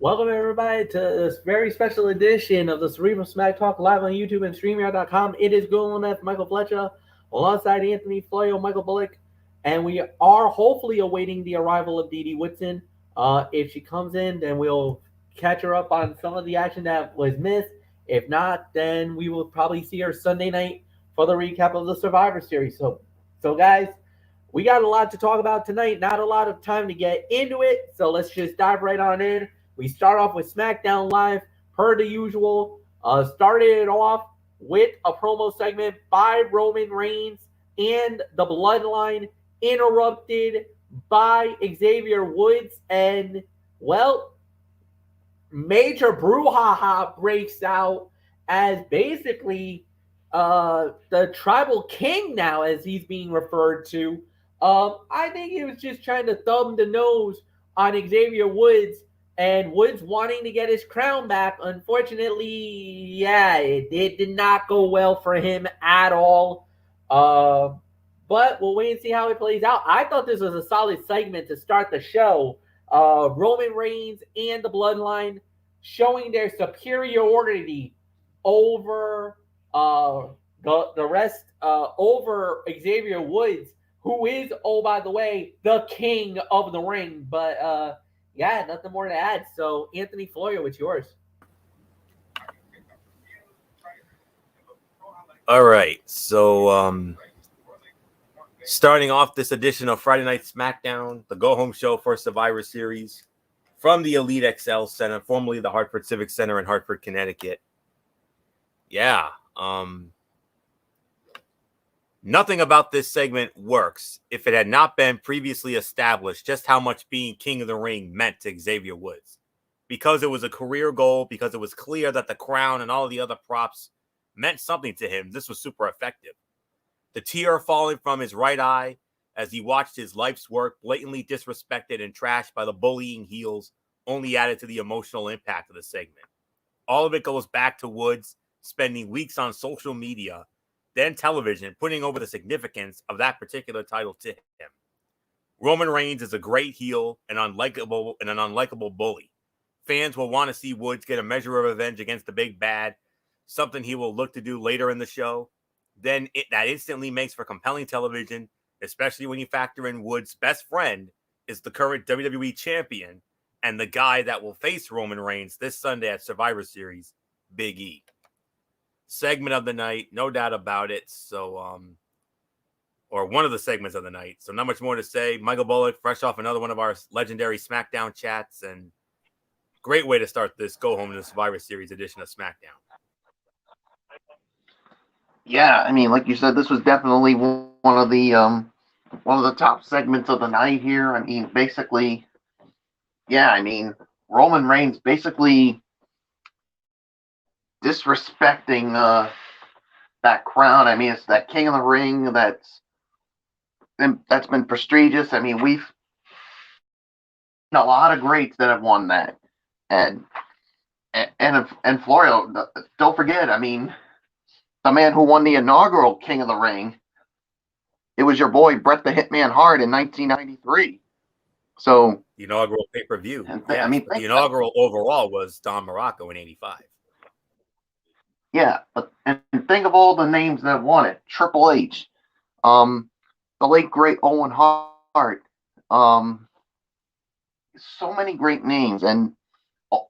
Welcome everybody to this very special edition of the Cerebral Smack Talk live on YouTube and StreamYard.com. It is Golan F. Michael Fletcher alongside Anthony Floyo, Michael Bullock, and we are hopefully awaiting the arrival of Dee Dee Whitson. If she comes in, then we'll catch her up on some of the action that was missed. If not, then we will probably see her Sunday night for the recap of the Survivor Series. So guys, we got a lot to talk about tonight. Not a lot of time to get into it, so let's just dive right on in. We start off with Smackdown Live, per the usual. Started it off with a promo segment by Roman Reigns and the Bloodline, interrupted by Xavier Woods. And, well, major brouhaha breaks out as basically the Tribal King now, as he's being referred to. I think he was just trying to thumb the nose on Xavier Woods, and Woods wanting to get his crown back. Unfortunately, yeah, it did not go well for him at all. But we'll wait and see how it plays out. I thought this was a solid segment to start the show. Roman Reigns and the Bloodline showing their superiority over the rest, over Xavier Woods, who is, oh, by the way, the king of the ring. But yeah, nothing more to add. So, Anthony Floyo, it's yours. All right. So, starting off this edition of Friday Night Smackdown, the go-home show for Survivor Series from the Elite XL Center, formerly the Hartford Civic Center in Hartford, Connecticut. Yeah. Nothing about this segment works if it had not been previously established just how much being King of the Ring meant to Xavier Woods. Because it was a career goal, because it was clear that the crown and all of the other props meant something to him, this was super effective. The tear falling from his right eye as he watched his life's work blatantly disrespected and trashed by the bullying heels only added to the emotional impact of the segment. All of it goes back to Woods spending weeks on social media, then television, putting over the significance of that particular title to him. Roman Reigns is a great heel and an unlikable bully. Fans will want to see Woods get a measure of revenge against the big bad, something he will look to do later in the show. Then that instantly makes for compelling television, especially when you factor in Woods' best friend is the current WWE champion and the guy that will face Roman Reigns this Sunday at Survivor Series, Big E. Segment of the night, no doubt about it. So, or one of the segments of the night. So not much more to say. Michael Bullock, fresh off another one of our legendary SmackDown chats, and great way to start this go home to the Survivor Series edition of SmackDown. Yeah, I mean, like you said, this was definitely one of the top segments of the night here. I mean, basically, yeah, I mean, Roman Reigns basically disrespecting that crown. I mean, it's that King of the Ring that's been prestigious. I mean, we've a lot of greats that have won that, and Florio, don't forget. I mean, the man who won the inaugural King of the Ring, it was your boy Bret the Hitman Hart in 1993. So the inaugural pay-per-view. I mean, the inaugural overall was Don Morocco in '85. Yeah, and think of all the names that won it. Triple H, the late great Owen Hart, so many great names, and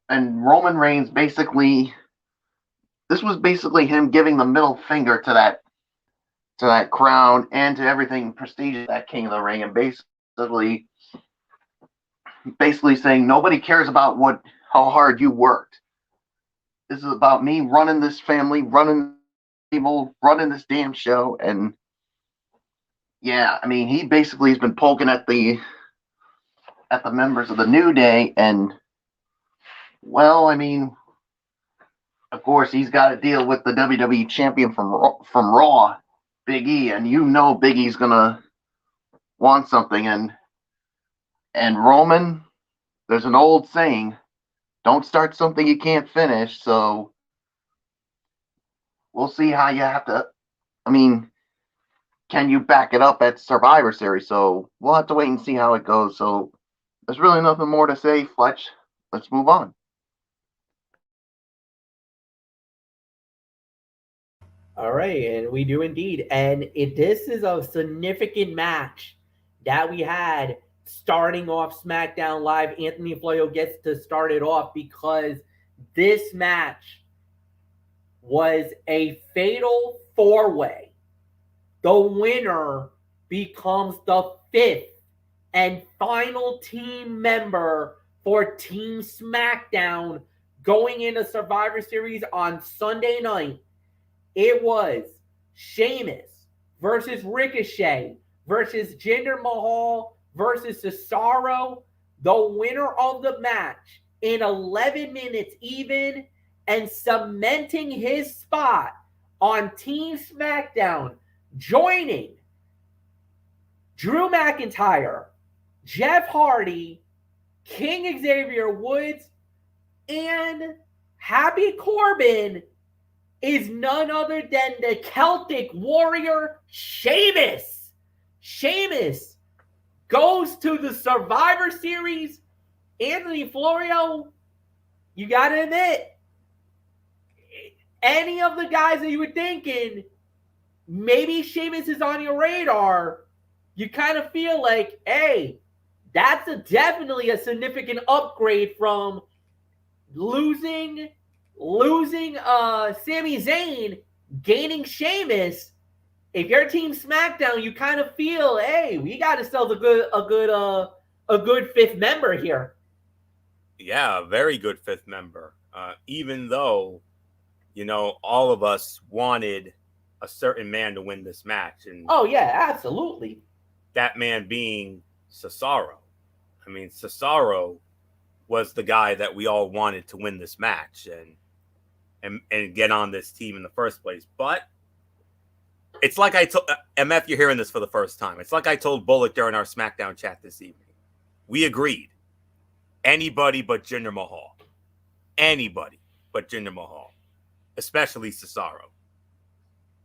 Roman Reigns basically, this was basically him giving the middle finger to that crown and to everything prestigious, that King of the Ring, and basically saying nobody cares about how hard you worked. This is about me running this family, running people, running this damn show. And yeah, I mean, he basically has been poking at the members of the New Day, and well, I mean, of course, he's got to deal with the WWE champion from Raw, Big E, and you know Big E's gonna want something. And Roman, there's an old saying, don't start something you can't finish. So we'll see how you have to. I mean, can you back it up at Survivor Series? So we'll have to wait and see how it goes. So there's really nothing more to say, Fletch. Let's move on. All right, and we do indeed. And this is a significant match that we had starting off SmackDown Live. Anthony Floyo gets to start it off because this match was a fatal four-way. The winner becomes the fifth and final team member for Team SmackDown going into Survivor Series on Sunday night. It was Sheamus versus Ricochet versus Jinder Mahal versus Cesaro. The winner of the match in 11 minutes even, and cementing his spot on Team SmackDown, joining Drew McIntyre, Jeff Hardy, King Xavier Woods, and Happy Corbin, is none other than the Celtic Warrior, Sheamus. Sheamus goes to the Survivor Series. Anthony Florio, you got to admit, any of the guys that you were thinking, maybe Sheamus is on your radar, you kind of feel like, hey, that's definitely a significant upgrade from losing Sami Zayn, gaining Sheamus. If you're Team SmackDown, you kind of feel, hey, we got to sell a good fifth member here. Yeah, a very good fifth member. Even though, all of us wanted a certain man to win this match, and oh yeah, absolutely. That man being Cesaro. I mean, Cesaro was the guy that we all wanted to win this match and get on this team in the first place. But it's like I told MF, you're hearing this for the first time. It's like I told Bullock during our SmackDown chat this evening. We agreed. Anybody but Jinder Mahal. Anybody but Jinder Mahal. Especially Cesaro.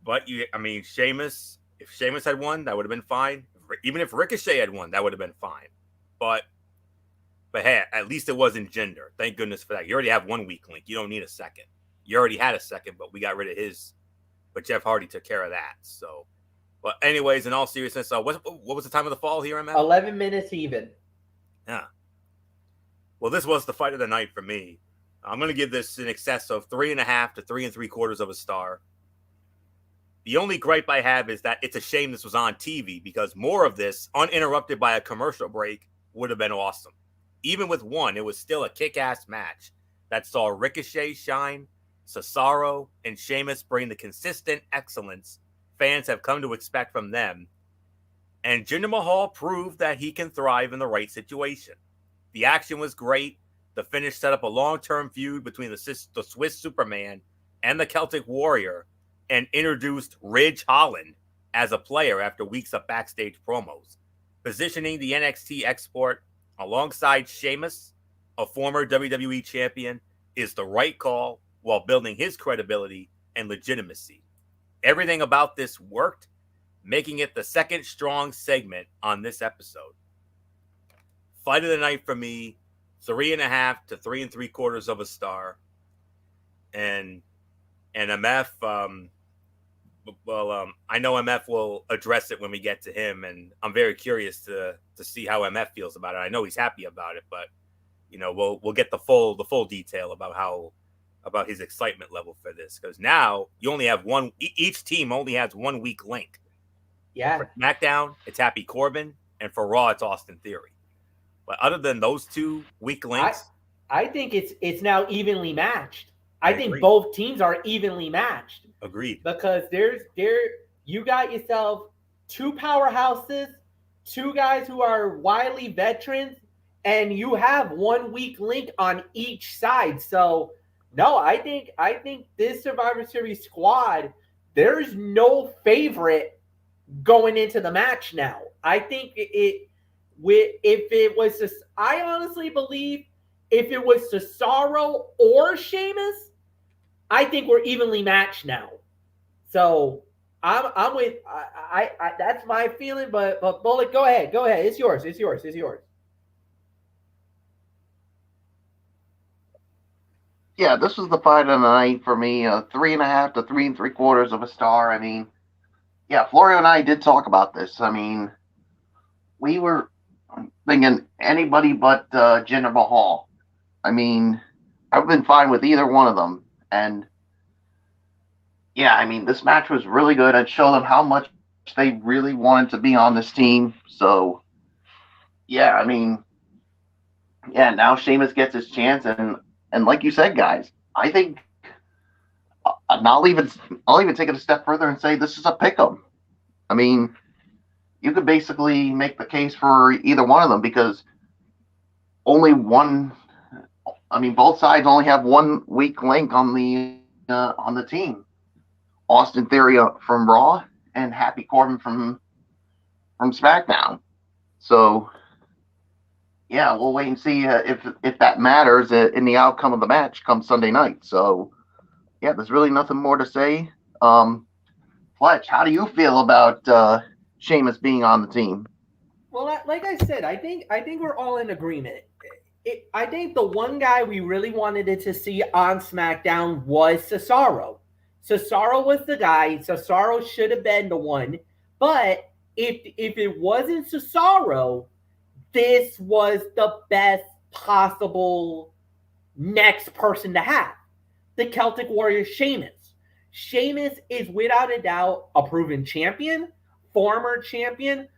But Sheamus, if Sheamus had won, that would have been fine. Even if Ricochet had won, that would have been fine. But hey, at least it wasn't Jinder. Thank goodness for that. You already have one weak link. You don't need a second. You already had a second, but we got rid of his. But Jeff Hardy took care of that. So, but anyways, in all seriousness, what was the time of the fall here, MF? 11 minutes even. Yeah. Well, this was the fight of the night for me. I'm going to give this in excess of 3.5 to 3 3/4 of a star. The only gripe I have is that it's a shame this was on TV, because more of this, uninterrupted by a commercial break, would have been awesome. Even with one, it was still a kick-ass match that saw Ricochet shine, Cesaro and Sheamus bring the consistent excellence fans have come to expect from them, and Jinder Mahal proved that he can thrive in the right situation. The action was great. The finish set up a long-term feud between the Swiss Superman and the Celtic Warrior, and introduced Ridge Holland as a player after weeks of backstage promos, positioning the NXT export alongside Sheamus, a former WWE champion, is the right call while building his credibility and legitimacy. Everything about this worked, making it the second strong segment on this episode. Fight of the night for me, 3.5 to 3 3/4 of a star. And MF, I know MF will address it when we get to him, and I'm very curious to see how MF feels about it. I know he's happy about it, but we'll get the full detail about his excitement level for this, because now you only have one. Each team only has one weak link. Yeah. For SmackDown, it's Happy Corbin, and for Raw, it's Austin Theory. But other than those two weak links, I think it's now evenly matched. I think agree. both teams are evenly matched. Agreed. Because you got yourself two powerhouses, two guys who are wily veterans, and you have one weak link on each side. So no, I think this Survivor Series squad, there's no favorite going into the match now. I think I honestly believe if it was Cesaro or Sheamus, I think we're evenly matched now. So I'm with I that's my feeling. But Bullock, go ahead. It's yours. Yeah, this was the fight of the night for me. 3.5 to 3 3/4 of a star. I mean, yeah, Florio and I did talk about this. I mean, we were thinking anybody but Jinder Mahal. I mean, I've been fine with either one of them. And yeah, I mean, this match was really good. It showed them how much they really wanted to be on this team. So, yeah, I mean, yeah, now Sheamus gets his chance. And like you said, guys, I think I'll even take it a step further and say this is a pick 'em. I mean, you could basically make the case for either one of them because only one. I mean, both sides only have one weak link on the team. Austin Theory from Raw and Happy Corbin from SmackDown. So yeah, we'll wait and see if that matters in the outcome of the match come Sunday night. So yeah, there's really nothing more to say. Fletch, how do you feel about Sheamus being on the team? Well, like I said, I think we're all in agreement. I think the one guy we really wanted to see on SmackDown was Cesaro. Cesaro was the guy. Cesaro should have been the one. But if it wasn't Cesaro, this was the best possible next person to have. The Celtic Warrior Sheamus. Sheamus is without a doubt a proven champion, former champion,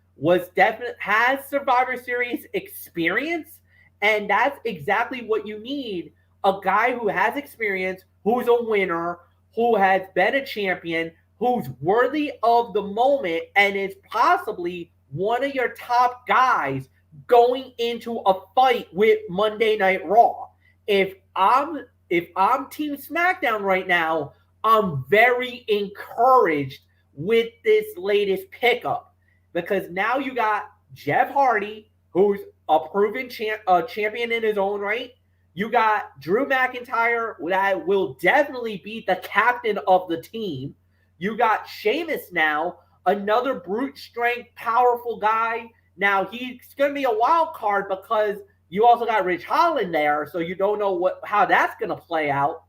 has Survivor Series experience, and that's exactly what you need. A guy who has experience, who's a winner, who has been a champion, who's worthy of the moment, and is possibly one of your top guys going into a fight with Monday Night Raw. If I'm Team SmackDown right now, I'm very encouraged with this latest pickup because now you got Jeff Hardy, who's a proven champion in his own right. You got Drew McIntyre, that will definitely be the captain of the team. You got Sheamus now, another brute strength, powerful guy. Now he's going to be a wild card because you also got Rich Holland there, so you don't know how that's going to play out.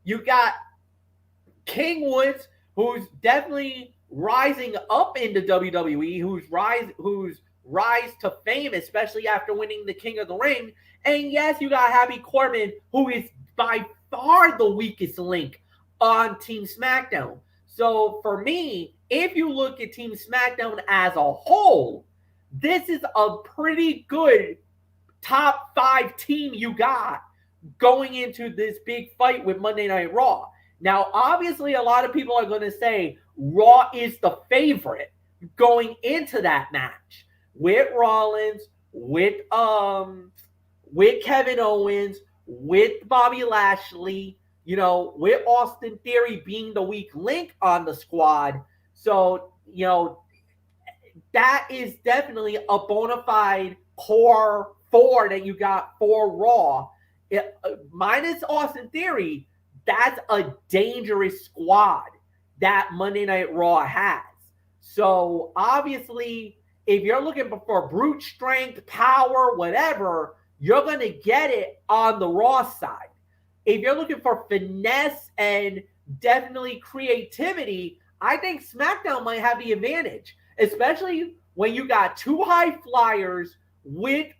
You got King Woods, who's definitely rising up into WWE, who's rise to fame, especially after winning the King of the Ring. And yes, you got Happy Corbin, who is by far the weakest link on Team SmackDown. So for me, if you look at Team SmackDown as a whole, this is a pretty good top 5 team you got going into this big fight with Monday Night Raw. Now, obviously, a lot of people are going to say Raw is the favorite going into that match with Rollins, with Kevin Owens, with Bobby Lashley, with Austin Theory being the weak link on the squad. So, that is definitely a bona fide core 4 that you got for Raw. Minus Austin Theory, that's a dangerous squad that Monday Night Raw has. So, obviously, if you're looking for brute strength, power, whatever, you're going to get it on the Raw side. If you're looking for finesse and definitely creativity, I think SmackDown might have the advantage, especially when you got 2 high flyers with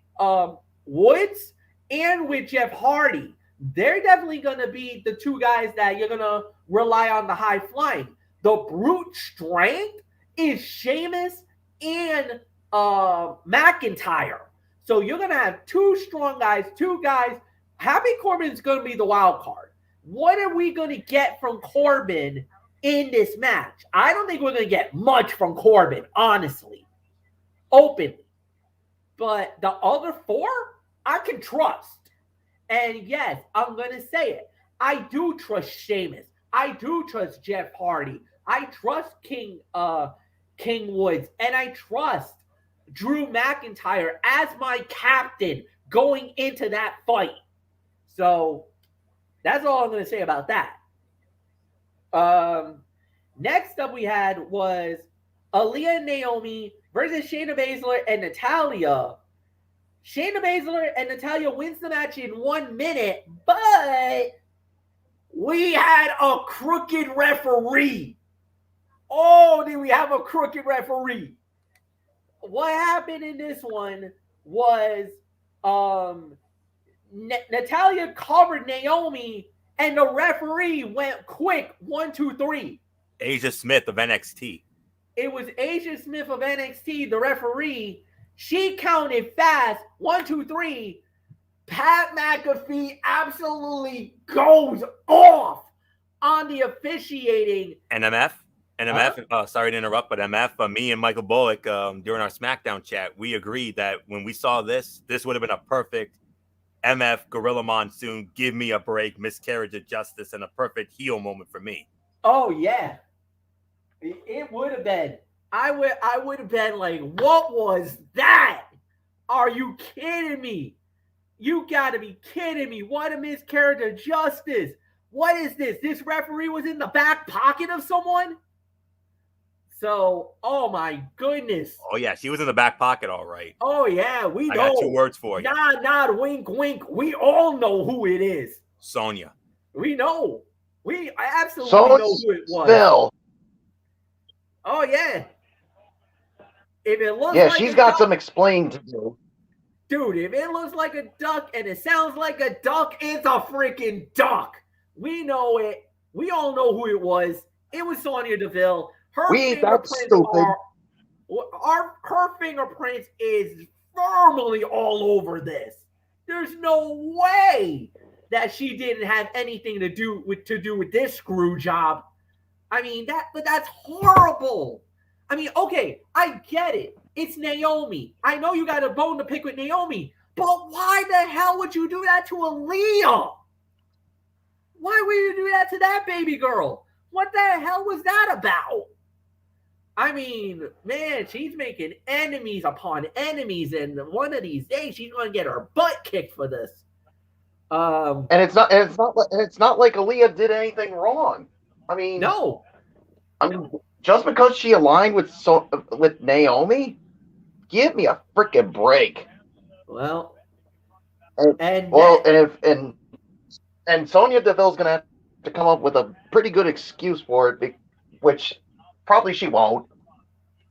Woods and with Jeff Hardy. They're definitely going to be the 2 guys that you're going to rely on the high flying. The brute strength is Sheamus and McIntyre. So you're going to have 2 strong guys, 2 guys. Happy Corbin's going to be the wild card. What are we going to get from Corbin in this match? I don't think we're going to get much from Corbin, honestly, openly. But the other 4, I can trust. And yes, I'm going to say it. I do trust Sheamus. I do trust Jeff Hardy. I trust King Woods. And I trust Drew McIntyre as my captain going into that fight. So that's all I'm going to say about that. Next up we had was Aaliyah and Naomi versus Shayna Basler and Natalya. Shayna Basler and Natalya wins the match in 1 minute, but we had a crooked referee. Oh, did we have a crooked referee? What happened in this one was Natalya covered Naomi, and the referee went quick 1, 2, 3. Asia Smith of NXT. It was Asia Smith of NXT, the referee. She counted fast 1, 2, 3. Pat McAfee absolutely goes off on the officiating. NMF, sorry to interrupt, but MF, me and Michael Bullock, during our Smackdown chat, we agreed that when we saw this would have been a perfect MF Gorilla Monsoon, give me a break, miscarriage of justice, and a perfect heel moment for me. Oh yeah, it would have been. I would have been like, what was that? Are you kidding me? You gotta be kidding me. What a miscarriage of justice. What is this? This referee was in the back pocket of someone? So, oh my goodness. Oh yeah, she was in the back pocket, all right. Oh yeah, we know. I got 2 words for you. Nod, wink, wink. We all know who it is. Sonya. We know. I absolutely know who it was. Phil. Oh yeah. If it looks Yeah, like she's a got duck, some explaining to do. dude, if it looks like a duck and it sounds like a duck, it's a freaking duck. We know it. We all know who it was. It was Sonya Deville. Her fingerprints is firmly all over this. There's no way that she didn't have anything to do with this screw job. I mean, that's horrible. I mean, okay, I get it. It's Naomi. I know you got a bone to pick with Naomi, but why the hell would you do that to Aaliyah? Why would you do that to that baby girl? What the hell was that about? I mean, man, she's making enemies upon enemies, and one of these days she's going to get her butt kicked for this. And it's not like Aaliyah did anything wrong. I mean, no. I mean, just because she aligned with Naomi, give me a freaking break. Well, and Sonya Deville's gonna have to come up with a pretty good excuse for it, which probably she won't.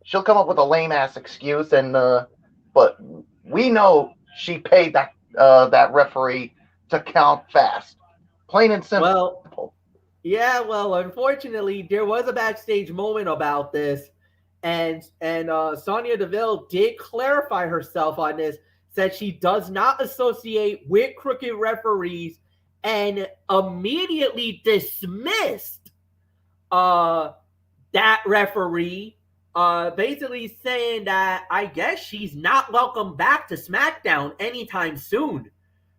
She'll come up with a lame ass excuse, but we know she paid that referee to count fast, plain and simple. Well, yeah. Well, unfortunately, there was a backstage moment about this, and Sonya Deville did clarify herself on this. Said she does not associate with crooked referees, and immediately dismissed that referee, basically saying that I guess she's not welcome back to SmackDown anytime soon.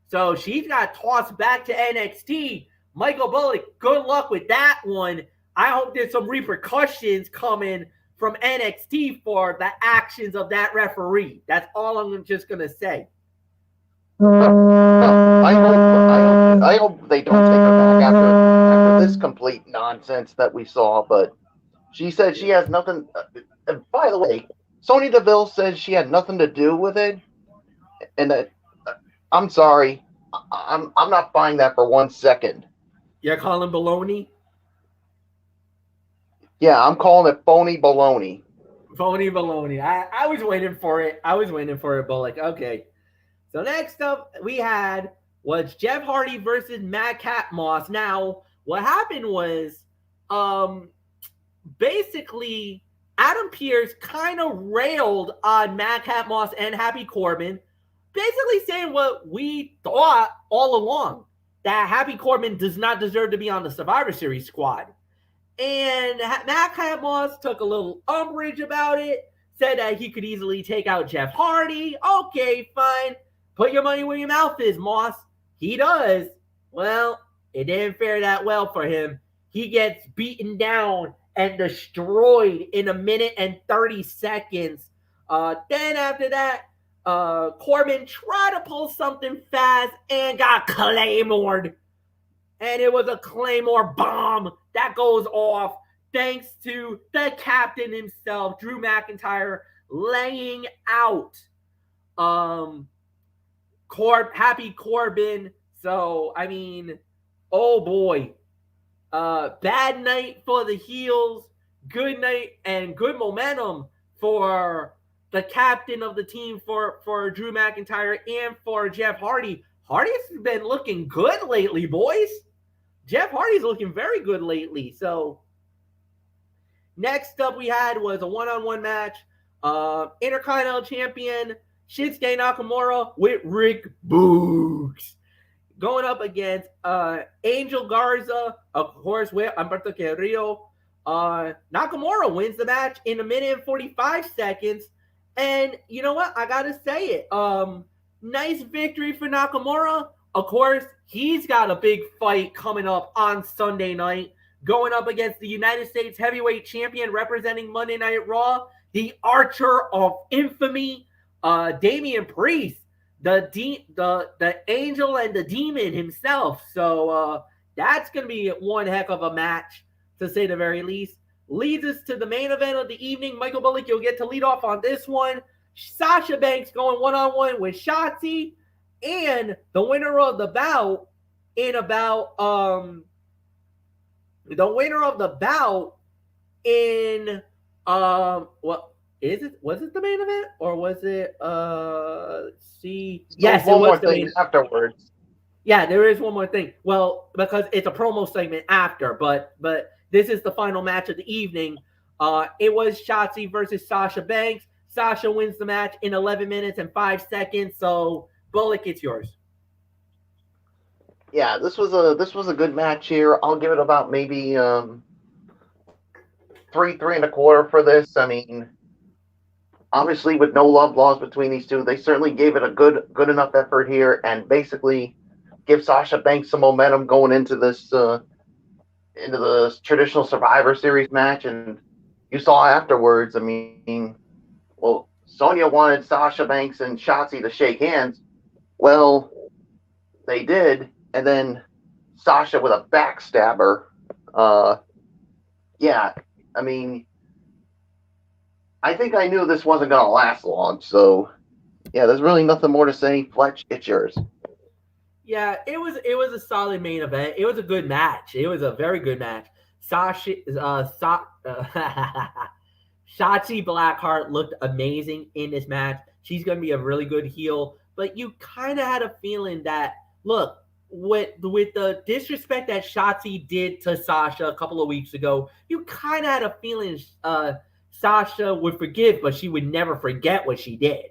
So she's got tossed back to NXT. Michael Bullock, good luck with that one. I hope there's some repercussions coming from NXT for the actions of that referee. That's all I'm just going to say. I hope they don't take her back after this complete nonsense that we saw. But she said she has nothing. By the way, Sonya Deville said she had nothing to do with it, and that I'm sorry, I'm not buying that for 1 second. You're calling baloney? Yeah, I'm calling it phony baloney. Phony baloney. I was waiting for it. Bullock. Okay. So next up we had was Jeff Hardy versus Madcap Moss. Now, what happened was basically Adam Pearce kind of railed on Madcap Moss and Happy Corbin, basically saying what we thought all along, that Happy Corbin does not deserve to be on the Survivor Series squad. And Madcap Moss took a little umbrage about it, said that he could easily take out Jeff Hardy. Okay, fine. Put your money where your mouth is, Moss. He does. Well, it didn't fare that well for him. He gets beaten down and destroyed in 1 minute and 30 seconds. Then after that, Corbin tried to pull something fast and got claymored. And it was a Claymore bomb that goes off thanks to the captain himself, Drew McIntyre, laying out Happy Corbin. So, I mean, oh boy. Bad night for the heels. Good night and good momentum for the captain of the team for Drew McIntyre and for Jeff Hardy. Hardy's been looking good lately, boys. Jeff Hardy's looking very good lately. So next up we had was a one-on-one match. Intercontinental Champion Shinsuke Nakamura with Rick Boogs going up against Angel Garza, of course, with Humberto Carrillo. Nakamura wins the match in 1 minute and 45 seconds. And you know what? I got to say it. Nice victory for Nakamura. Of course, he's got a big fight coming up on Sunday night, going up against the United States Heavyweight Champion representing Monday Night Raw, the Archer of Infamy, Damian Priest, the angel and the demon himself. So that's going to be one heck of a match, to say the very least. Leads us to the main event of the evening. Michael Bullock, you'll get to lead off on this one. Sasha Banks going one-on-one with Shotzy, and the winner of the bout in about what is it? Was it the main event or was it let's see? Yes, one it was more the thing main afterwards. Yeah, there is one more thing. Well, because it's a promo segment after, but this is the final match of the evening. It was Shotzi versus Sasha Banks. Sasha wins the match in 11 minutes and 5 seconds. So, Bullock, it's yours. Yeah, this was a good match here. I'll give it about maybe 3 3.25 for this. I mean, obviously with no love lost between these two, they certainly gave it a good enough effort here, and basically give Sasha Banks some momentum going into this into the traditional Survivor Series match. And you saw afterwards, I mean, well, Sonya wanted Sasha Banks and Shotzi to shake hands. Well, they did, and then Sasha with a backstabber. Yeah, I mean, I think I knew this wasn't going to last long. So, yeah, there's really nothing more to say. Fletch, it's yours. Yeah, it was a solid main event. It was a good match. It was a very good match. Shotzi Blackheart looked amazing in this match. She's going to be a really good heel. But you kind of had a feeling that, look, with the disrespect that Shotzi did to Sasha a couple of weeks ago, you kind of had a feeling Sasha would forgive, but she would never forget what she did.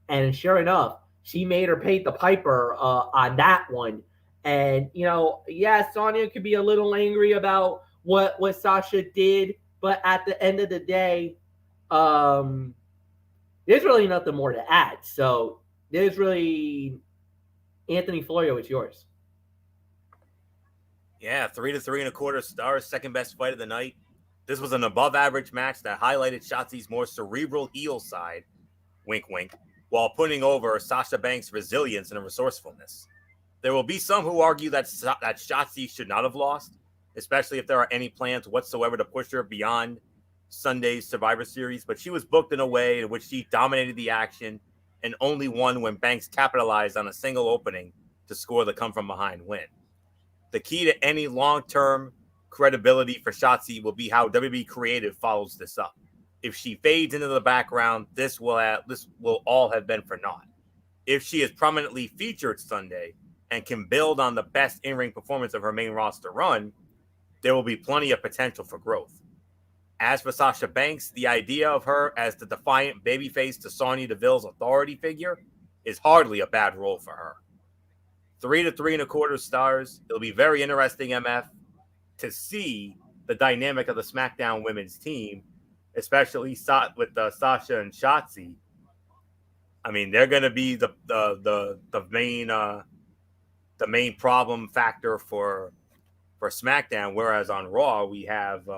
And sure enough, she made her pay the piper on that one. And, you know, yeah, Sonya could be a little angry about what Sasha did, but at the end of the day, there's really nothing more to add. So there's really Anthony Florio, it's yours. Yeah, 3 to 3.25 stars, second best fight of the night. This was an above average match that highlighted Shotzi's more cerebral heel side, wink wink, while putting over Sasha Banks' resilience and resourcefulness. There will be some who argue that Shotzi should not have lost, especially if there are any plans whatsoever to push her beyond Sunday's Survivor Series, but she was booked in a way in which she dominated the action and only won when Banks capitalized on a single opening to score the come-from-behind win. The key to any long-term credibility for Shotzi will be how WWE Creative follows this up. If she fades into the background, this will all have been for naught. If she is prominently featured Sunday and can build on the best in-ring performance of her main roster run, there will be plenty of potential for growth. As for Sasha Banks, the idea of her as the defiant babyface to Sonya Deville's authority figure is hardly a bad role for her. 3 to 3.25 stars. It'll be very interesting, MF, to see the dynamic of the SmackDown women's team, especially with Sasha and Shotzi. I mean, they're going to be the main problem factor for SmackDown, whereas on Raw we have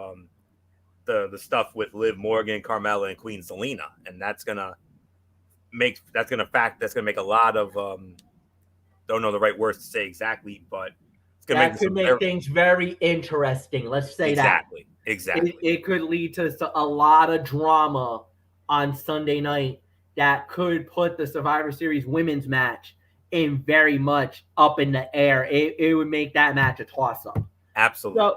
the stuff with Liv Morgan, Carmella, and Queen Zelina, and that's gonna make a lot of don't know the right words to say exactly, but it's gonna make things very interesting. Let's say exactly. It could lead to a lot of drama on Sunday night that could put the Survivor Series women's match in very much up in the air. It would make that match a toss-up. Absolutely. So,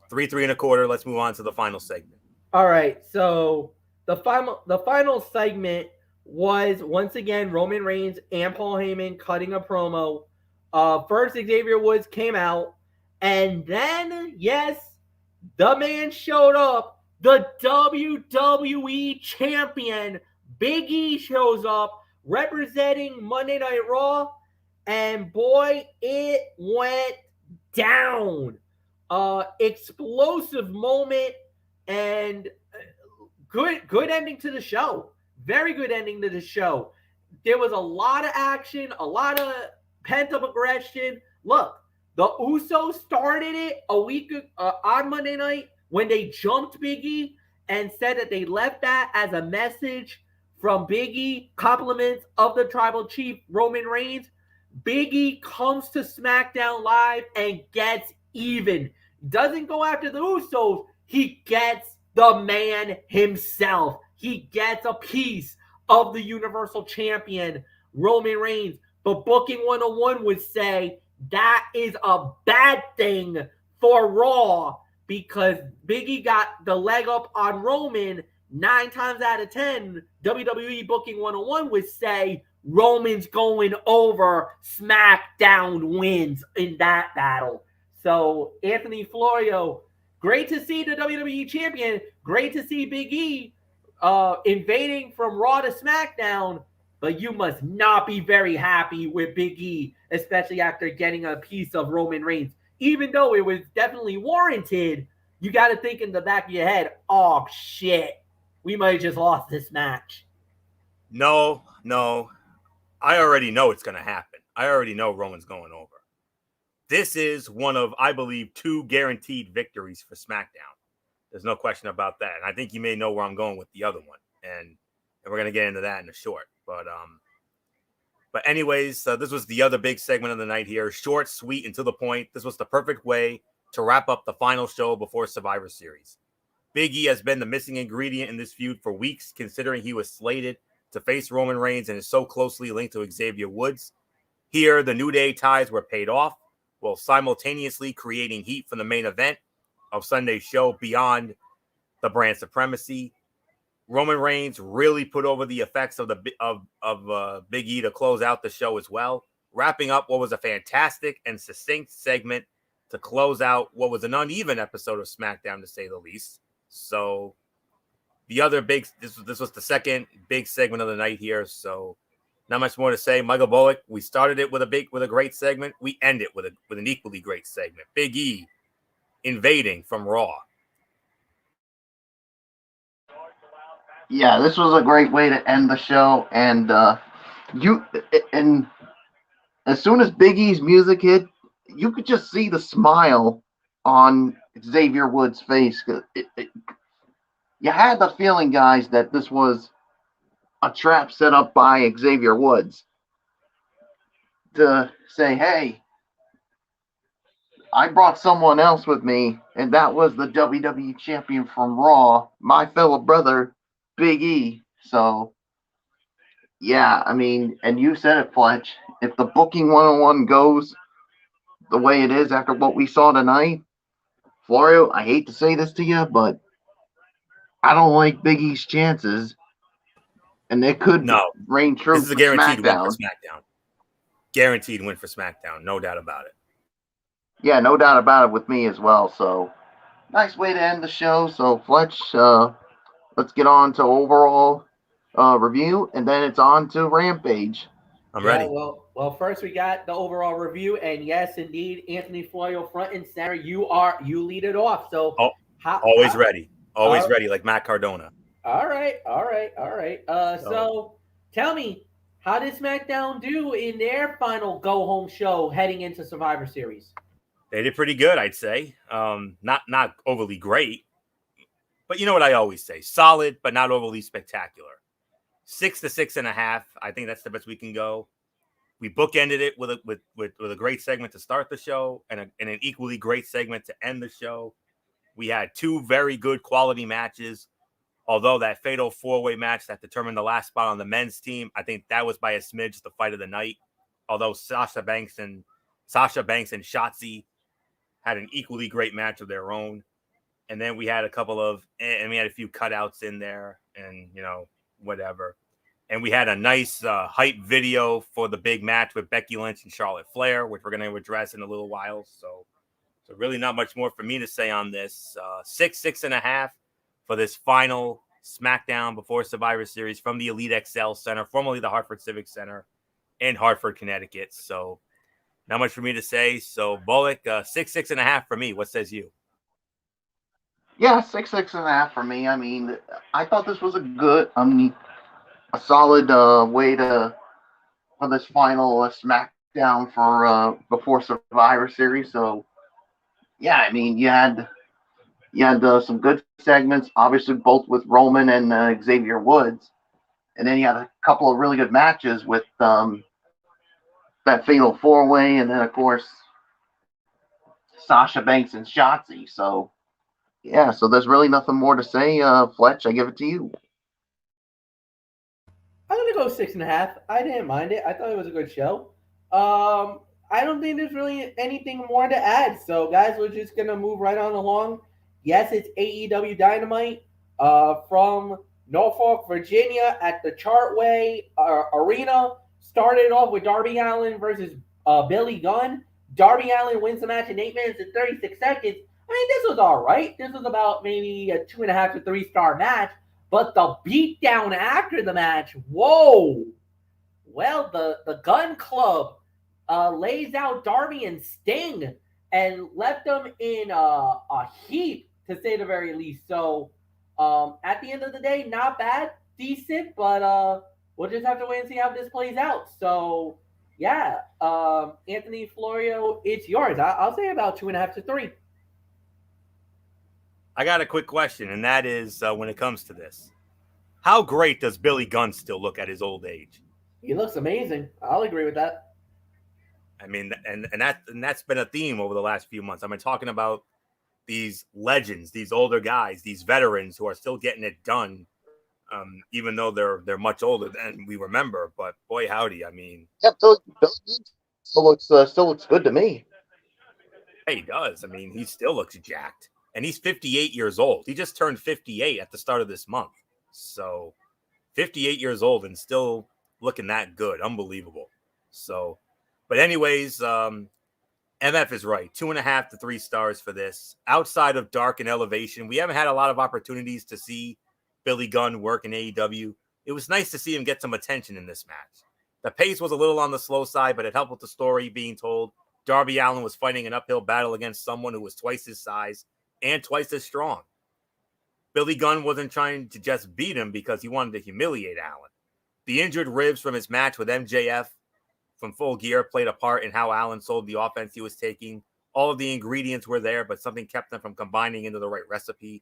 3 1/4. Let's move on to the final segment. All right. So the final segment was once again Roman Reigns and Paul Heyman cutting a promo. First Xavier Woods came out, and then yes, the man showed up. The WWE champion Big E shows up representing Monday Night Raw, and boy, it went down. Explosive moment and good ending to the show. Very good ending to the show. There was a lot of action, a lot of pent-up aggression. Look, the Usos started it a week on Monday night when they jumped Big E and said that they left that as a message from Big E, compliments of the Tribal Chief Roman Reigns. Big E comes to SmackDown Live and gets even. Doesn't go after the Usos. He gets the man himself. He gets a piece of the Universal Champion, Roman Reigns. But Booking 101 would say that is a bad thing for Raw because Big E got the leg up on Roman 9 times out of 10. WWE Booking 101 would say Roman's going over, SmackDown wins in that battle. So Anthony Florio, great to see the WWE champion. Great to see Big E invading from Raw to SmackDown. But you must not be very happy with Big E, especially after getting a piece of Roman Reigns. Even though it was definitely warranted, you got to think in the back of your head, oh, shit, we might have just lost this match. No. I already know it's going to happen. I already know Roman's going over. This is one of, I believe, 2 guaranteed victories for SmackDown. There's no question about that. And I think you may know where I'm going with the other one. And we're going to get into that in a short. But anyways, this was the other big segment of the night here. Short, sweet, and to the point. This was the perfect way to wrap up the final show before Survivor Series. Big E has been the missing ingredient in this feud for weeks, considering he was slated to face Roman Reigns and is so closely linked to Xavier Woods. Here, the New Day ties were paid off, while simultaneously creating heat for the main event of Sunday's show beyond the brand supremacy. Roman Reigns really put over the effects of Big E to close out the show as well, wrapping up what was a fantastic and succinct segment to close out what was an uneven episode of SmackDown, to say the least. So the other this was the second big segment of the night here. So not much more to say. Michael Bullock, we started it with a great segment. We end it with an equally great segment. Big E invading from Raw. Yeah, this was a great way to end the show. And as soon as Big E's music hit, you could just see the smile on Xavier Woods' face. You had the feeling, guys, that this was a trap set up by Xavier Woods to say, hey, I brought someone else with me, and that was the WWE champion from Raw, my fellow brother, Big E. So, yeah, I mean, and you said it, Fletch. If the Booking 101 goes the way it is after what we saw tonight, Florio, I hate to say this to you, but I don't like Big E's chances. And it could reign true. This is a guaranteed win for SmackDown. Guaranteed win for SmackDown. No doubt about it. Yeah, no doubt about it with me as well. So, nice way to end the show. So, Fletch, let's get on to overall review, and then it's on to Rampage. I'm ready. Well, first we got the overall review, and yes, indeed, Anthony Florio front and center. You lead it off. So, always ready. Always ready, like Matt Cardona. All right. So tell me, how did SmackDown do in their final go-home show heading into Survivor Series? They did pretty good, I'd say. Not overly great, but you know what I always say: solid, but not overly spectacular. 6 to 6.5. I think that's the best we can go. We bookended it with a great segment to start the show and an equally great segment to end the show. We had 2 very good quality matches. Although that fatal 4-way match that determined the last spot on the men's team, I think that was by a smidge the fight of the night. Although Sasha Banks and Shotzy had an equally great match of their own. And then we had a few cutouts in there and, whatever. And we had a nice hype video for the big match with Becky Lynch and Charlotte Flair, which we're going to address in a little while. So really not much more for me to say on this. 6.5 for this final Smackdown before Survivor Series from the Elite XL Center, formerly the Hartford Civic Center in Hartford, Connecticut. So not much for me to say. So Bullock, 6.5 for me. What says you? Yeah, 6.5 for me. I mean, I thought this was a solid way for this final SmackDown for before Survivor Series. So, yeah, I mean, you had some good segments, obviously both with Roman and Xavier Woods, and then you had a couple of really good matches with that Fatal 4-Way, and then of course Sasha Banks and Shotzy. So. Yeah, so there's really nothing more to say. Fletch, I give it to you. I'm gonna go 6.5. I didn't mind it. I thought it was a good show. I don't think there's really anything more to add. So, guys, we're just gonna move right on along. Yes, it's AEW Dynamite from Norfolk, Virginia, at the Chartway Arena. Started off with Darby Allin versus Billy Gunn. Darby Allin wins the match in 8 minutes and 36 seconds. I mean, this was all right. This was about maybe a 2.5 to 3-star match. But the beatdown after the match, whoa. Well, the Gun Club lays out Darby and Sting and left them in a heap, to say the very least. So, at the end of the day, not bad, decent, but we'll just have to wait and see how this plays out. So, yeah, Anthony Florio, it's yours. I'll say about 2.5 to 3. I got a quick question, and that is when it comes to this. How great does Billy Gunn still look at his old age? He looks amazing. I'll agree with that. I mean, and that's been a theme over the last few months. I've been talking about these legends, these older guys, these veterans who are still getting it done, even though they're much older than we remember. But boy, howdy, I mean, Yeah, Billy still looks good to me. He does. I mean, he still looks jacked. And he's 58 years old. He just turned 58 at the start of this month. So 58 years old and still looking that good. Unbelievable. So, but anyways, MF is right. 2.5 to 3 stars for this. Outside of Dark and Elevation, we haven't had a lot of opportunities to see Billy Gunn work in AEW. It was nice to see him get some attention in this match. The pace was a little on the slow side, but it helped with the story being told. Darby Allin was fighting an uphill battle against someone who was twice his size and twice as strong. Billy Gunn wasn't trying to just beat him because he wanted to humiliate Allin. The injured ribs from his match with MJF from Full Gear played a part in how Allin sold the offense he was taking. All of the ingredients were there, but something kept them from combining into the right recipe.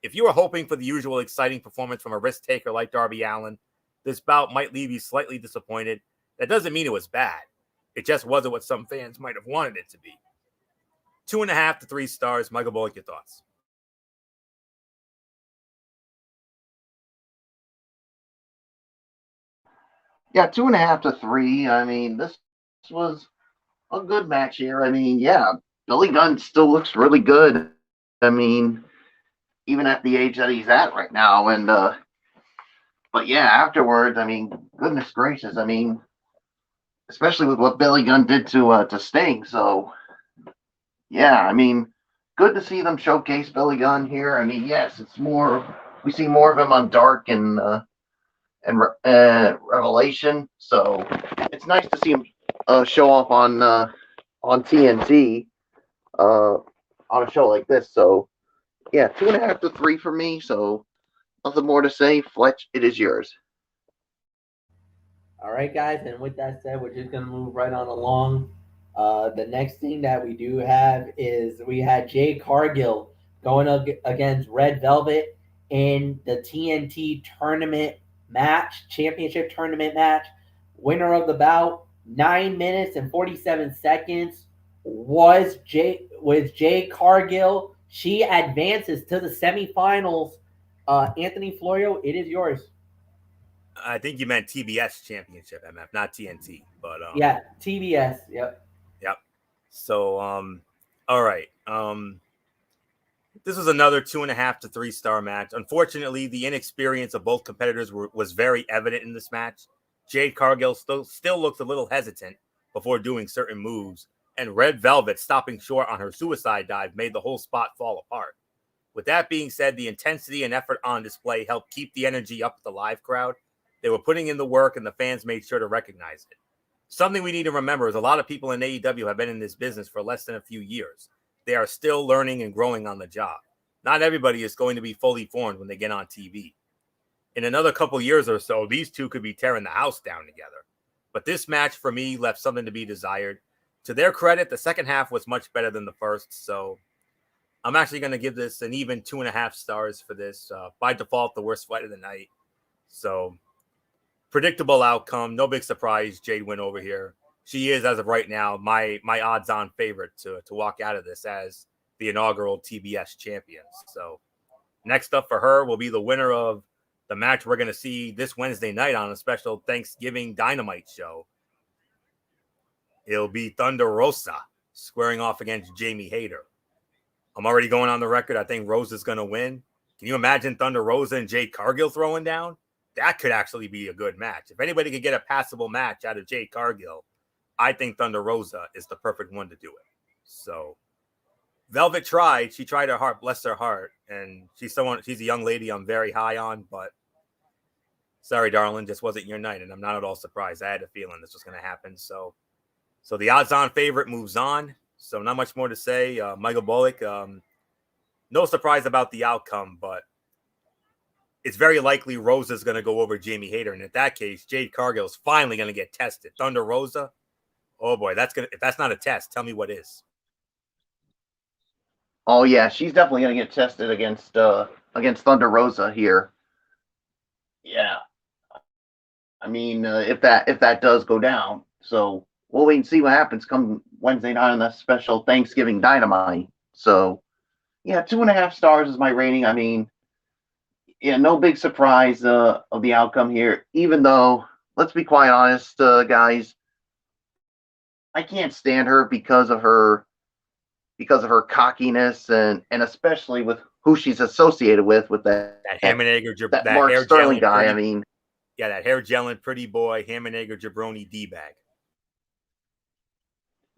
If you were hoping for the usual exciting performance from a risk taker like Darby Allin, this bout might leave you slightly disappointed. That doesn't mean it was bad. It just wasn't what some fans might have wanted it to be. 2.5 to 3 stars. Michael Bullock, your thoughts? Yeah, 2.5 to 3. I mean, this was a good match here. I mean, yeah, Billy Gunn still looks really good. I mean, even at the age that he's at right now. And but yeah, afterwards, I mean, goodness gracious, I mean, especially with what Billy Gunn did to Sting. So yeah, I mean, good to see them showcase Billy Gunn here. I mean, yes, we see more of him on Dark and Revelation. So it's nice to see him show off on TNT on a show like this. So yeah, 2.5 to 3 for me. So nothing more to say. Fletch, it is yours. All right, guys, and with that said, we're just gonna move right on along. The next thing that we do have is we had Jay Cargill going up against Red Velvet in the TNT tournament match, championship tournament match. Winner of the bout, 9 minutes and 47 seconds, was Jay Cargill. She advances to the semifinals. Anthony Florio, it is yours. I think you meant TBS Championship, MF, not TNT. But yeah, TBS. Yep. Yep. So all right. This was another 2.5 to 3 star match. Unfortunately, the inexperience of both competitors was very evident in this match. Jade Cargill still looks a little hesitant before doing certain moves, and Red Velvet stopping short on her suicide dive made the whole spot fall apart. With that being said, the intensity and effort on display helped keep the energy up with the live crowd. They were putting in the work, and the fans made sure to recognize it. Something we need to remember is a lot of people in AEW have been in this business for less than a few years. They are still learning and growing on the job. Not everybody is going to be fully formed when they get on TV. In another couple years or so, these two could be tearing the house down together. But this match, for me, left something to be desired. To their credit, the second half was much better than the first, so I'm actually going to give this an even 2.5 stars for this. By default, the worst fight of the night. So, predictable outcome. No big surprise. Jade went over here. She is, as of right now, my odds-on favorite to walk out of this as the inaugural TBS champion. So, next up for her will be the winner of the match we're going to see this Wednesday night on a special Thanksgiving Dynamite show. It'll be Thunder Rosa squaring off against Jamie Hayter. I'm already going on the record. I think Rosa's going to win. Can you imagine Thunder Rosa and Jade Cargill throwing down? That could actually be a good match. If anybody could get a passable match out of Jade Cargill, I think Thunder Rosa is the perfect one to do it. So Velvet tried. She tried her heart, bless her heart. And she's a young lady I'm very high on, but sorry, darling, just wasn't your night. And I'm not at all surprised. I had a feeling this was going to happen. So the odds-on favorite moves on. So not much more to say. Michael Bullock, no surprise about the outcome, but it's very likely Rosa's going to go over Jamie Hayter. And in that case, Jade Cargill is finally going to get tested. Thunder Rosa, oh boy, if that's not a test, tell me what is. Oh yeah, she's definitely going to get tested against Thunder Rosa here. Yeah, I mean, if that does go down, so we'll wait and see what happens come Wednesday night on the special Thanksgiving Dynamite. So yeah, 2.5 stars is my rating. I mean, yeah, no big surprise of the outcome here. Even though, let's be quite honest, guys, I can't stand her because of her cockiness and especially with who she's associated with that Hammernager, that Mark Sterling guy. I mean, yeah, that hair gelling pretty boy, Hammernager jabroni D-bag.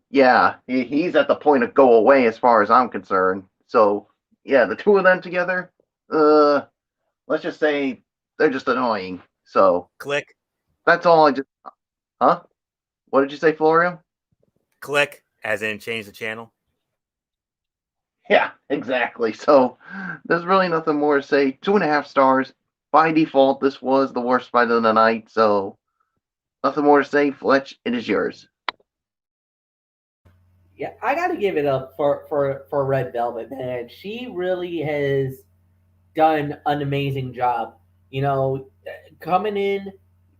Yeah, he's at the point of go away as far as I'm concerned. So yeah, the two of them together, let's just say they're just annoying. So click. That's all. Huh? What did you say, Florio? Click, as in change the channel. Yeah, exactly. So there's really nothing more to say. 2.5 stars. By default, this was the worst fight of the night. So nothing more to say. Fletch, it is yours. Yeah, I got to give it up for Red Velvet, man. She really has done an amazing job. You know, coming in,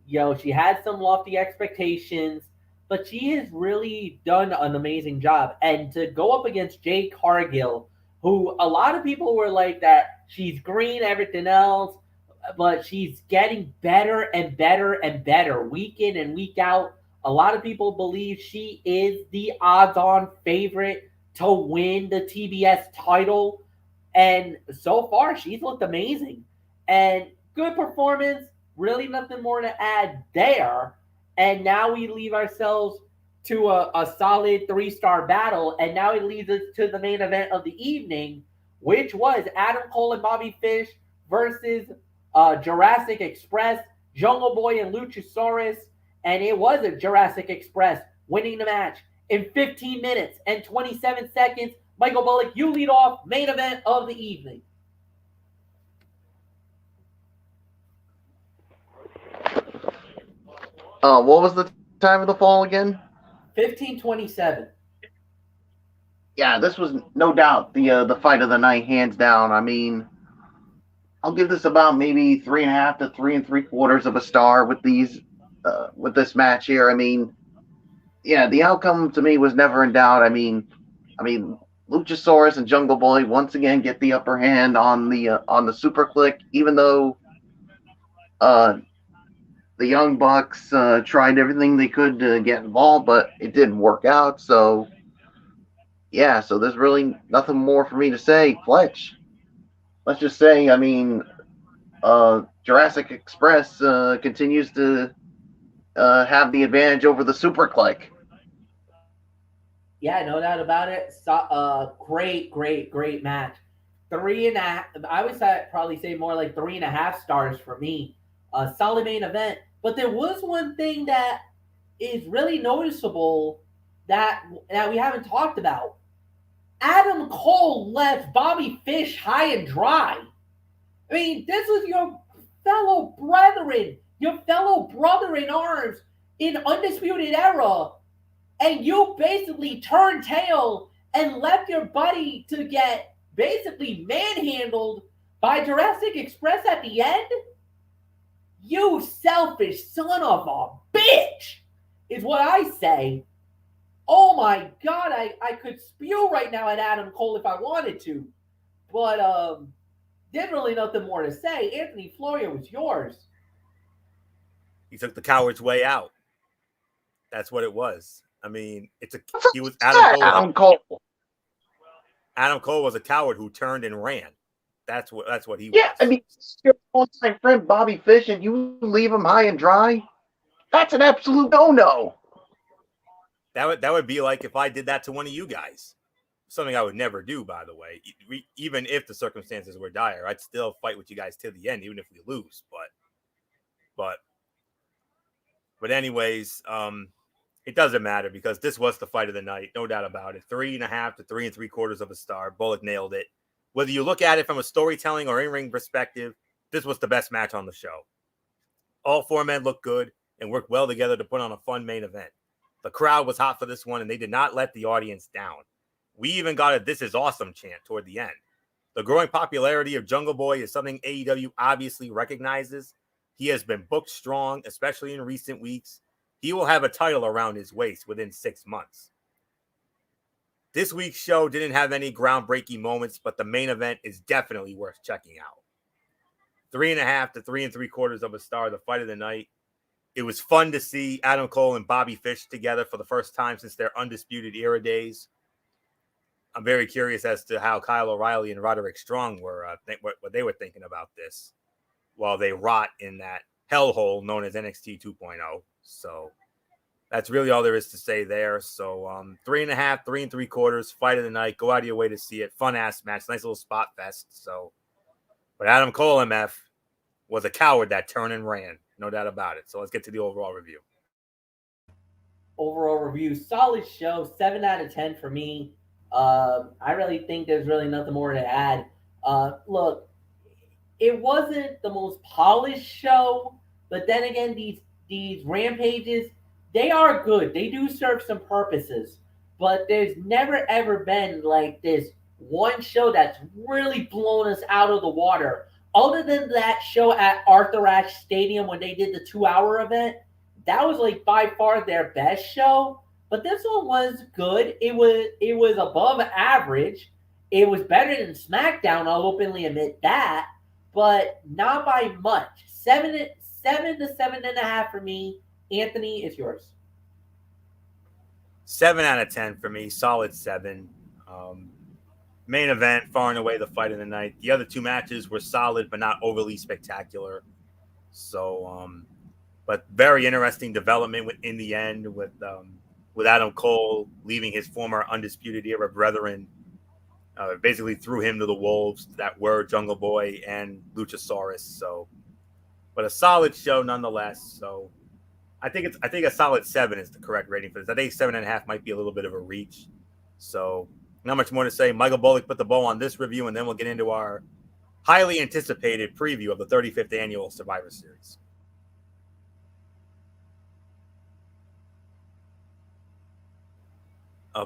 you know, she had some lofty expectations, but she has really done an amazing job. And to go up against Jade Cargill, who a lot of people were like that she's green, everything else, but she's getting better and better and better week in and week out. A lot of people believe she is the odds-on favorite to win the TBS title. And so far, she's looked amazing. And good performance, really nothing more to add there. And now we leave ourselves to a solid 3-star battle. And now it leads us to the main event of the evening, which was Adam Cole and Bobby Fish versus Jurassic Express, Jungle Boy and Luchasaurus. And it was a Jurassic Express winning the match in 15 minutes and 27 seconds. Michael Bullock, you lead off main event of the evening. What was the time of the fall again? 15:27. Yeah, this was no doubt the fight of the night, hands down. I mean, I'll give this about maybe 3.5 to 3 3/4 of a star with this match here. I mean, yeah, the outcome to me was never in doubt. I mean, Luchasaurus and Jungle Boy once again get the upper hand on the Super Click, even though The Young Bucks tried everything they could to get involved, but it didn't work out. So, yeah, so there's really nothing more for me to say. Fletch, let's just say, I mean, Jurassic Express continues to have the advantage over the Super Click. Yeah, no doubt about it. Great match. 3.5. I would probably say more like 3.5 stars for me. A solid main event. But there was one thing that is really noticeable that we haven't talked about. Adam Cole left Bobby Fish high and dry. I mean, this was your fellow brother in arms in Undisputed Era, and you basically turned tail and left your buddy to get basically manhandled by Jurassic Express at the end? You selfish son of a bitch, is what I say. Oh my God, I could spew right now at Adam Cole if I wanted to. But, there's really nothing more to say. Anthony Florio was yours. He took the coward's way out. That's what it was. I mean, he was Adam Cole. Adam Cole was a coward who turned and ran. That's what he was. Yeah, I mean, your longtime friend Bobby Fish, and you leave him high and dry. That's an absolute no-no. That would be like if I did that to one of you guys. Something I would never do, by the way. Even if the circumstances were dire, I'd still fight with you guys till the end, even if we lose. But anyways, it doesn't matter because this was the fight of the night, no doubt about it. 3.5 to 3 3/4 of a star. Bullock nailed it. Whether you look at it from a storytelling or in-ring perspective, this was the best match on the show. All four men looked good and worked well together to put on a fun main event. The crowd was hot for this one, and they did not let the audience down. We even got a "This is awesome" chant toward the end. The growing popularity of Jungle Boy is something AEW obviously recognizes. He has been booked strong, especially in recent weeks. He will have a title around his waist within 6 months. This week's show didn't have any groundbreaking moments, but the main event is definitely worth checking out. 3.5 to 3 3/4 of a star, the fight of the night. It was fun to see Adam Cole and Bobby Fish together for the first time since their Undisputed Era days. I'm very curious as to how Kyle O'Reilly and Roderick Strong were, what they were thinking about this while they rot in that hellhole known as NXT 2.0. So that's really all there is to say there. So 3.5, 3 3/4, fight of the night. Go out of your way to see it. Fun ass match, nice little spot fest. So, but Adam Cole, MF, was a coward that turned and ran, no doubt about it. So let's get to the overall review. Overall review, solid show, 7 out of 10 for me. I really think there's really nothing more to add. Look, it wasn't the most polished show, but then again, these rampages, they are good. They do serve some purposes, but there's never ever been like this one show that's really blown us out of the water. Other than that show at Arthur Ashe Stadium when they did the 2-hour event, that was like by far their best show. But this one was good. It was above average. It was better than SmackDown. I'll openly admit that, but not by much. 7 to 7.5 for me. Anthony, it's yours. 7 out of 10 for me. Solid 7. Main event, far and away the fight of the night. The other two matches were solid, but not overly spectacular. So, but very interesting development in the end with Adam Cole leaving his former Undisputed Era brethren. Basically threw him to the wolves that were Jungle Boy and Luchasaurus. So, but a solid show nonetheless. So, I think a solid 7 is the correct rating for this. I think 7.5 might be a little bit of a reach. So, not much more to say. Michael Bullock put the bow on this review, and then we'll get into our highly anticipated preview of the 35th annual Survivor Series.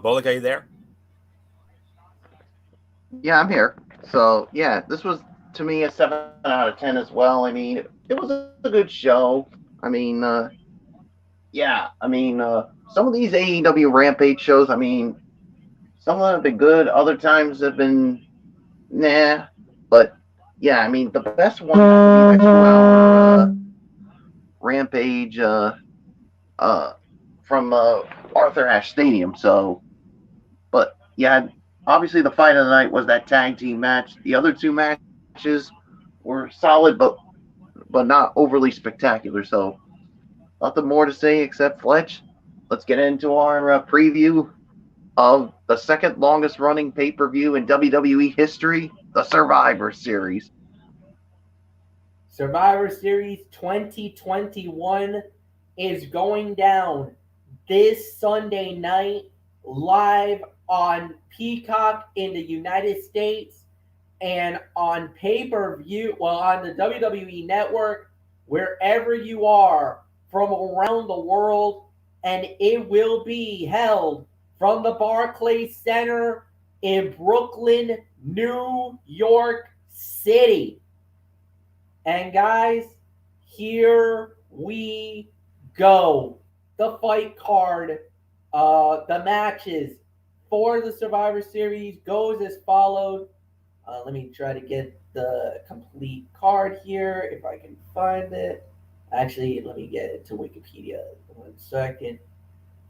Bullock, are you there? Yeah, I'm here. So, yeah, this was, to me, a 7 out of 10 as well. I mean, it was a good show. I mean, some of these AEW Rampage shows, I mean, some of them have been good. Other times have been, nah. But, yeah, I mean, the best one had to be that 2-hour Rampage from Arthur Ashe Stadium. So, but yeah, obviously the fight of the night was that tag team match. The other two matches were solid, but not overly spectacular. So nothing more to say except Fletch. Let's get into our preview of the second longest running pay-per-view in WWE history, the Survivor Series. Survivor Series 2021 is going down this Sunday night live on Peacock in the United States and on pay-per-view, on the WWE Network, wherever you are from around the world, and it will be held from the Barclays Center in Brooklyn, New York City. And guys, here we go. The fight card, the matches for the Survivor Series goes as followed. Let me try to get the complete card here if I can find it. Actually, let me get it to Wikipedia. 1 second.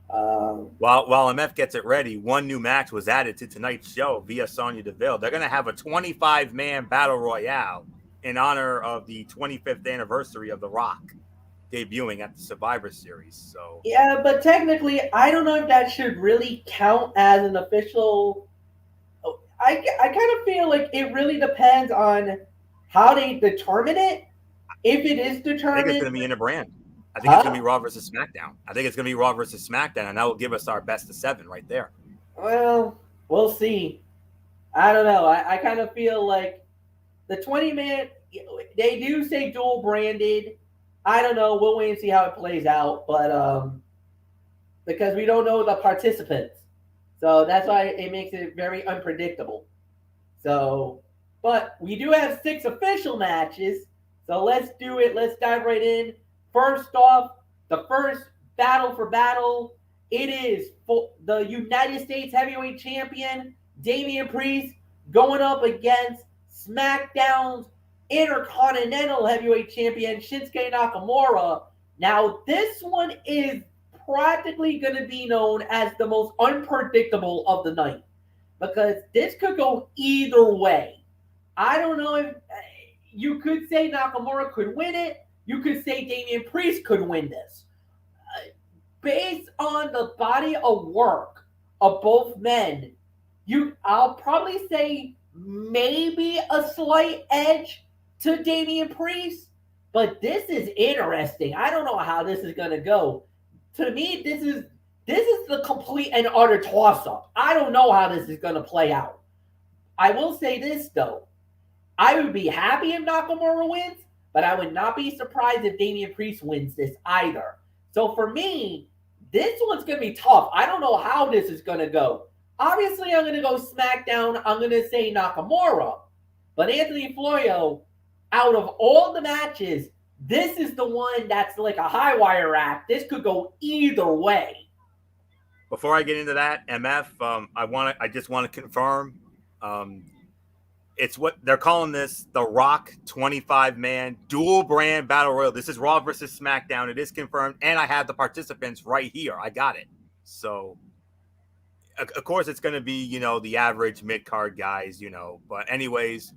While MF gets it ready, one new match was added to tonight's show via Sonya Deville. They're going to have a 25-man battle royale in honor of the 25th anniversary of The Rock debuting at the Survivor Series. So yeah, but technically, I don't know if that should really count as an official. I kind of feel like it really depends on how they determine it. If it is determined, I think it's going to be in a brand. I think it's going to be Raw versus SmackDown. I think it's going to be Raw versus SmackDown, and that will give us our best of 7 right there. Well, we'll see. I don't know. I kind of feel like the 20-man, they do say dual branded. I don't know. We'll wait and see how it plays out, but because we don't know the participants. So that's why it makes it very unpredictable. So, but we do have 6 official matches. So let's do it. Let's dive right in. First off, the first battle for battle. It is for the United States Heavyweight Champion, Damian Priest, going up against SmackDown's Intercontinental Heavyweight Champion, Shinsuke Nakamura. Now, this one is practically going to be known as the most unpredictable of the night because this could go either way. I don't know if you could say Nakamura could win it. You could say Damian Priest could win this. Based on the body of work of both men, I'll probably say maybe a slight edge to Damian Priest, but this is interesting. I don't know how this is going to go. To me, this is the complete and utter toss-up. I don't know how this is going to play out. I will say this, though. I would be happy if Nakamura wins, but I would not be surprised if Damian Priest wins this either. So for me, this one's going to be tough. I don't know how this is going to go. Obviously, I'm going to go SmackDown. I'm going to say Nakamura. But Anthony Florio, out of all the matches, this is the one that's like a high wire act. This could go either way. Before I get into that, MF, I just want to confirm, it's what they're calling this, the Rock 25-man dual brand battle royal. This is Raw versus SmackDown. It is confirmed, and I have the participants right here. I got it. So, of course, it's going to be, the average mid-card guys, But anyways,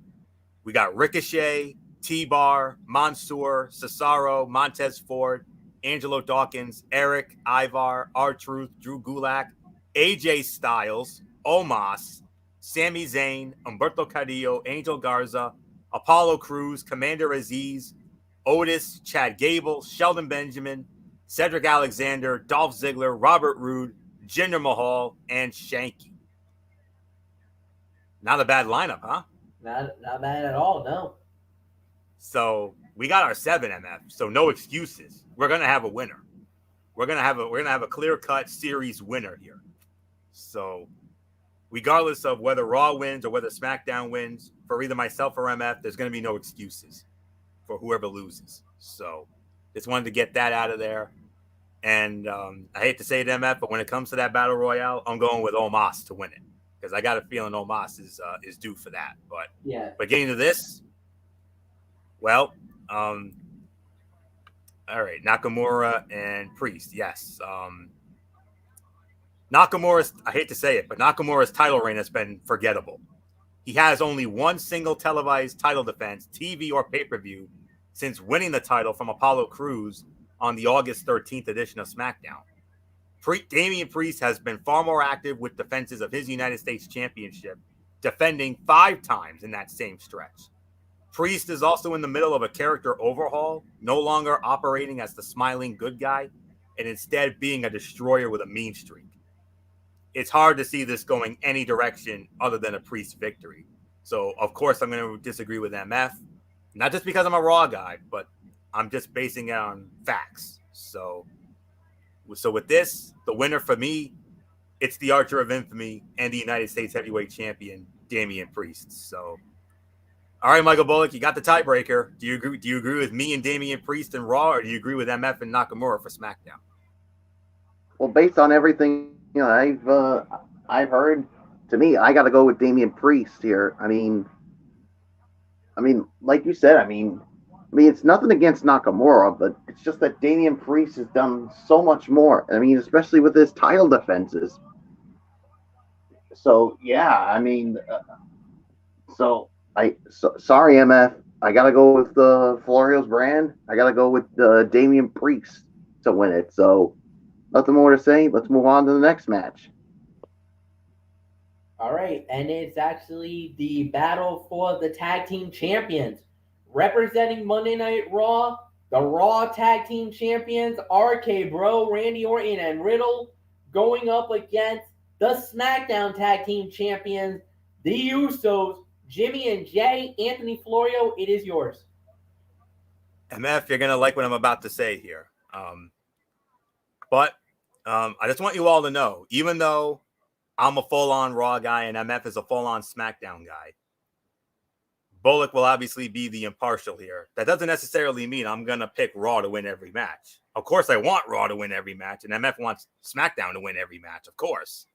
we got Ricochet, T-Bar, Mansoor, Cesaro, Montez Ford, Angelo Dawkins, Eric, Ivar, R-Truth, Drew Gulak, AJ Styles, Omos, Sami Zayn, Humberto Carrillo, Angel Garza, Apollo Crews, Commander Aziz, Otis, Chad Gable, Sheldon Benjamin, Cedric Alexander, Dolph Ziggler, Robert Roode, Jinder Mahal, and Shanky. Not a bad lineup, huh? Not bad at all, no. So we got our 7 MF. So no excuses. We're gonna have a winner. We're gonna have a clear-cut series winner here. So regardless of whether Raw wins or whether SmackDown wins, for either myself or MF, there's gonna be no excuses for whoever loses. So just wanted to get that out of there. And I hate to say it, MF, but when it comes to that battle royale, I'm going with Omos to win it because I got a feeling Omos is due for that. But yeah. But getting to this, well, All right, Nakamura and Priest. Yes. Nakamura's, I hate to say it, but Nakamura's title reign has been forgettable. He has only one single televised title defense, TV or pay-per-view, since winning the title from Apollo Crews on the August 13th edition of SmackDown. Damian Priest has been far more active with defenses of his United States Championship, defending 5 times in that same stretch. Priest is also in the middle of a character overhaul, no longer operating as the smiling good guy, and instead being a destroyer with a mean streak. It's hard to see this going any direction other than a Priest victory. So, of course, I'm going to disagree with MF. Not just because I'm a Raw guy, but I'm just basing it on facts. So with this, the winner for me, it's the Archer of Infamy and the United States Heavyweight Champion, Damian Priest. So, all right, Michael Bullock, you got the tiebreaker. Do you agree with me and Damian Priest and Raw, or do you agree with MF and Nakamura for SmackDown? Well, based on everything I've heard, to me, I got to go with Damian Priest here. I mean, like you said, I mean, it's nothing against Nakamura, but it's just that Damian Priest has done so much more. I mean, especially with his title defenses. So yeah, I mean, sorry, MF, I gotta go with Florio's brand. I gotta go with Damian Priest to win it. So nothing more to say. Let's move on to the next match. All right, and it's actually the battle for the tag team champions. Representing Monday Night Raw, the Raw tag team champions, RK Bro, Randy Orton, and Riddle, going up against the SmackDown tag team champions, the Usos, Jimmy and Jay. Anthony Florio, it is yours. MF, you're going to like what I'm about to say here. But I just want you all to know, even though I'm a full-on Raw guy and MF is a full-on SmackDown guy, Bullock will obviously be the impartial here. That doesn't necessarily mean I'm going to pick Raw to win every match. Of course, I want Raw to win every match, and MF wants SmackDown to win every match, of course.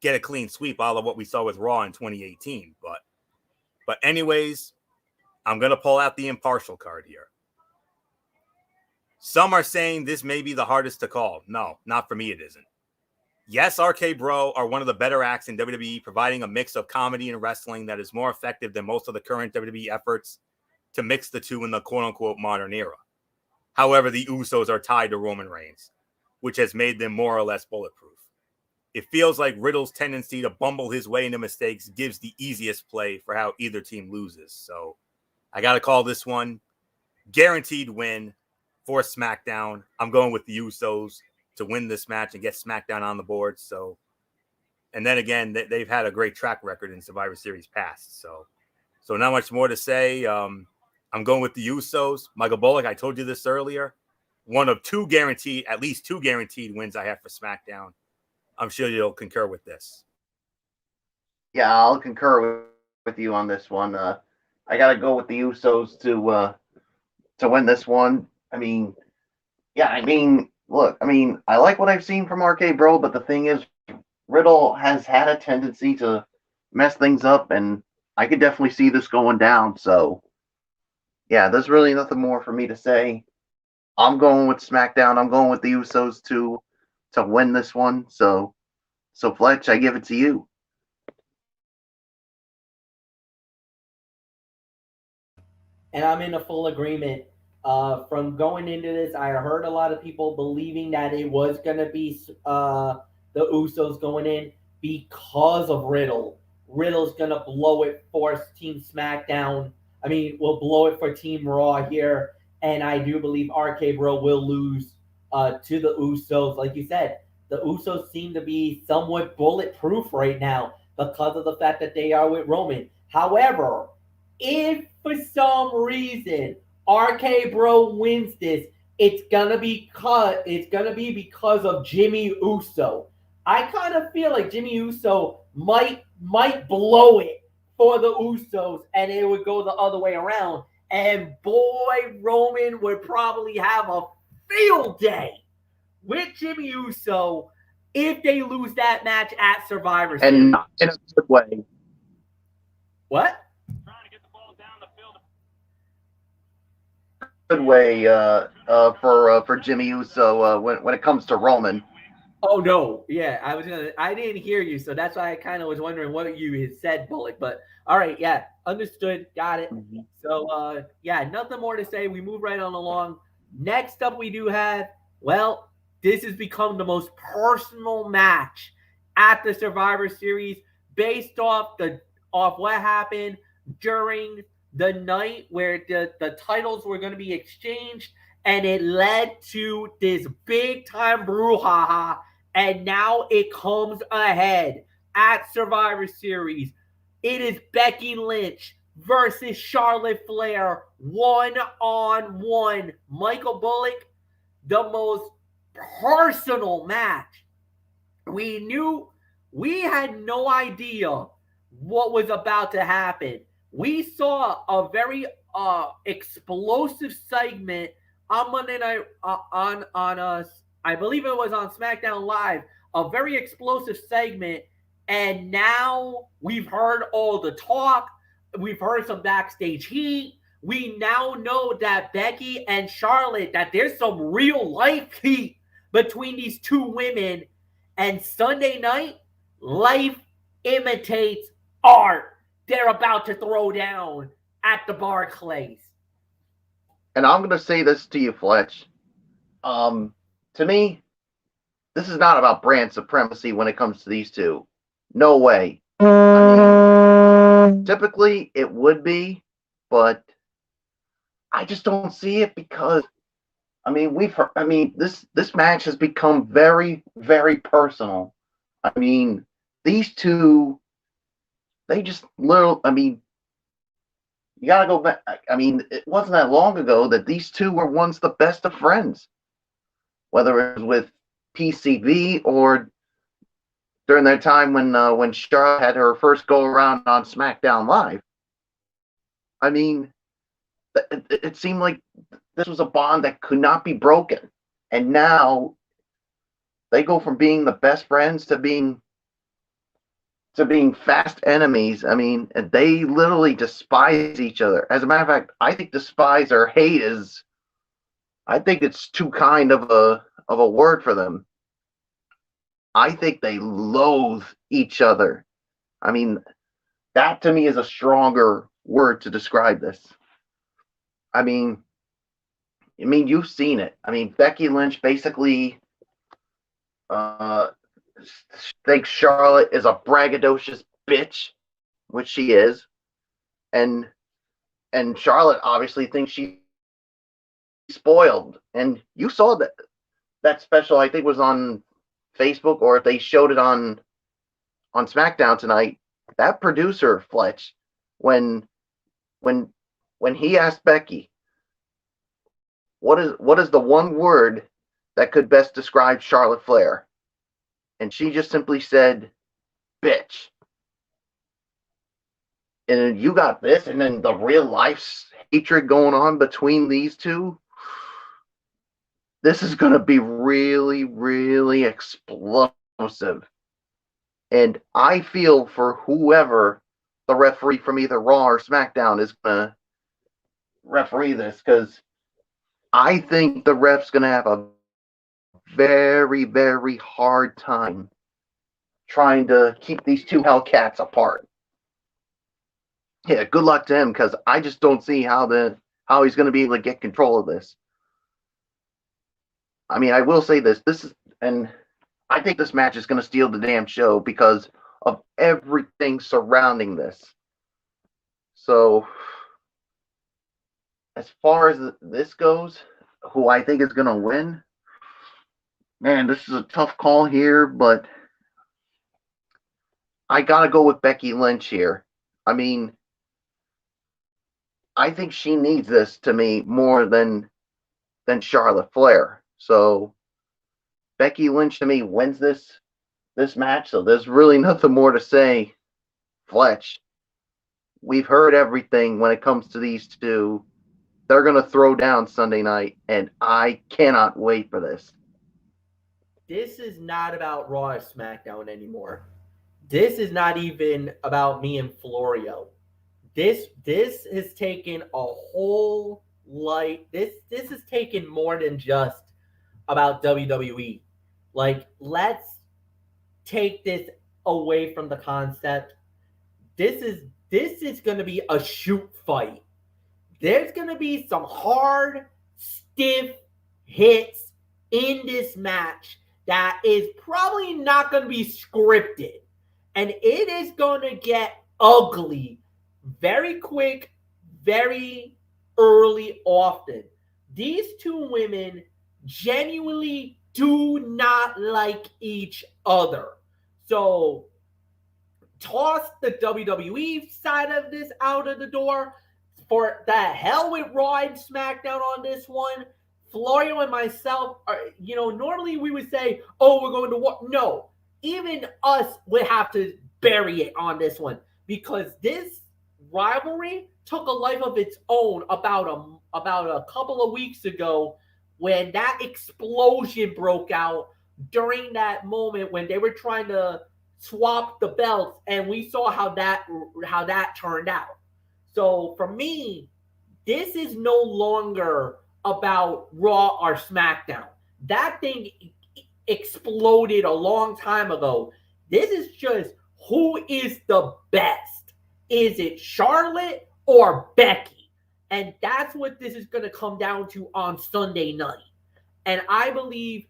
Get a clean sweep, all of what we saw with Raw in 2018. But anyways, I'm going to pull out the impartial card here. Some are saying this may be the hardest to call. No, not for me, it isn't. Yes, RK Bro are one of the better acts in WWE, providing a mix of comedy and wrestling that is more effective than most of the current WWE efforts to mix the two in the quote-unquote modern era. However, the Usos are tied to Roman Reigns, which has made them more or less bulletproof. It feels like Riddle's tendency to bumble his way into mistakes gives the easiest play for how either team loses. So I got to call this one guaranteed win for SmackDown. I'm going with the Usos to win this match and get SmackDown on the board. So, and then again, they've had a great track record in Survivor Series past. So not much more to say. I'm going with the Usos. Michael Bullock, I told you this earlier. One of at least two guaranteed wins I have for SmackDown. I'm sure you'll concur with this. Yeah, I'll concur with you on this one. I got to go with the Usos to win this one. I mean, look, I like what I've seen from RK Bro, but the thing is, Riddle has had a tendency to mess things up, and I could definitely see this going down. So, yeah, there's really nothing more for me to say. I'm going with SmackDown. I'm going with the Usos to win this one. So Fletch, I give it to you. And I'm in a full agreement. From going into this, I heard a lot of people believing that it was going to be the Usos going in because of Riddle. Riddle's going to blow it for Team SmackDown. Will blow it for Team Raw here. And I do believe RK Bro will lose to the Usos. Like you said, the Usos seem to be somewhat bulletproof right now because of the fact that they are with Roman. However, if for some reason RK Bro wins this, it's gonna be because of Jimmy Uso. I kind of feel like Jimmy Uso might blow it for the Usos, and it would go the other way around. And boy, Roman would probably have a field day with Jimmy Uso if they lose that match at Survivor Series. And not in a good way. What? good way for Jimmy Uso when it comes to Roman. Oh no, yeah, I didn't hear you, so that's why I kind of was wondering what you had said, Bullock. But all right, yeah, understood, got it. Mm-hmm. So yeah, nothing more to say. We move right on along. Next up, we do have, well, this has become the most personal match at the Survivor Series based off what happened during the night where the titles were going to be exchanged, and it led to this big time brouhaha. And now it comes ahead at Survivor Series. It is Becky Lynch versus Charlotte Flair, 1-on-1. Michael Bullock, the most personal match. We had no idea what was about to happen. We saw a very explosive segment on Monday night on us. I believe it was on Smackdown Live, a very explosive segment, and now we've heard all the talk. We've heard some backstage heat. We now know that Becky and Charlotte, that there's some real life heat between these two women. And Sunday night, life imitates art. They're about to throw down at the Barclays. And I'm going to say this to you, Fletch. To me, this is not about brand supremacy when it comes to these two. No way. I mean, typically it would be, but I just don't see it because, I mean, this match has become very, very personal. I mean, these two, they just you got to go back. I mean, it wasn't that long ago that these two were once the best of friends, whether it was with PCB or during their time when Charlotte had her first go around on SmackDown Live. I mean, it seemed like this was a bond that could not be broken, and now they go from being the best friends to being fast enemies. I mean, they literally despise each other. As a matter of fact, I think despise or hate is, I think it's too kind of a word for them. I think they loathe each other. I mean, that to me is a stronger word to describe this. I mean, you've seen it. I mean, Becky Lynch basically thinks Charlotte is a braggadocious bitch, which she is, and Charlotte obviously thinks she's spoiled. And you saw that special, I think, was on Facebook, or if they showed it on SmackDown tonight. That producer, Fletch, when he asked Becky, what is the one word that could best describe Charlotte Flair? And she just simply said, bitch. And you got this, and then the real life hatred going on between these two. This is going to be really, really explosive. And I feel for whoever the referee from either Raw or SmackDown is going to referee this, because I think the ref's going to have a very, very hard time trying to keep these two Hellcats apart. Yeah, good luck to him, because I just don't see how he's going to be able to get control of this. I mean, I will say this is, and I think this match is going to steal the damn show because of everything surrounding this. So, as far as this goes, who I think is going to win, man, this is a tough call here, but I got to go with Becky Lynch here. I mean, I think she needs this, to me, more than Charlotte Flair. So Becky Lynch to me wins this match. So there's really nothing more to say. Fletch, we've heard everything when it comes to these two. They're going to throw down Sunday night, and I cannot wait for this. This is not about Raw or SmackDown anymore. This is not even about me and Florio. This has taken a whole like this is taken more than just about WWE. Like, let's take this away from the concept. This is going to be a shoot fight. There's going to be some hard, stiff hits in this match that is probably not going to be scripted. And it is going to get ugly very quick, very early often. These two women genuinely do not like each other. So toss the WWE side of this out of the door. For the hell with Raw and SmackDown on this one. Florio and myself are, normally we would say, oh, we're going to war. No, even us would have to bury it on this one because this rivalry took a life of its own about a couple of weeks ago when that explosion broke out during that moment when they were trying to swap the belts, and we saw how that turned out. So for me, this is no longer about Raw or SmackDown. That thing exploded a long time ago. This is just who is the best. Is it Charlotte or Becky? And that's what this is going to come down to on Sunday night. And I believe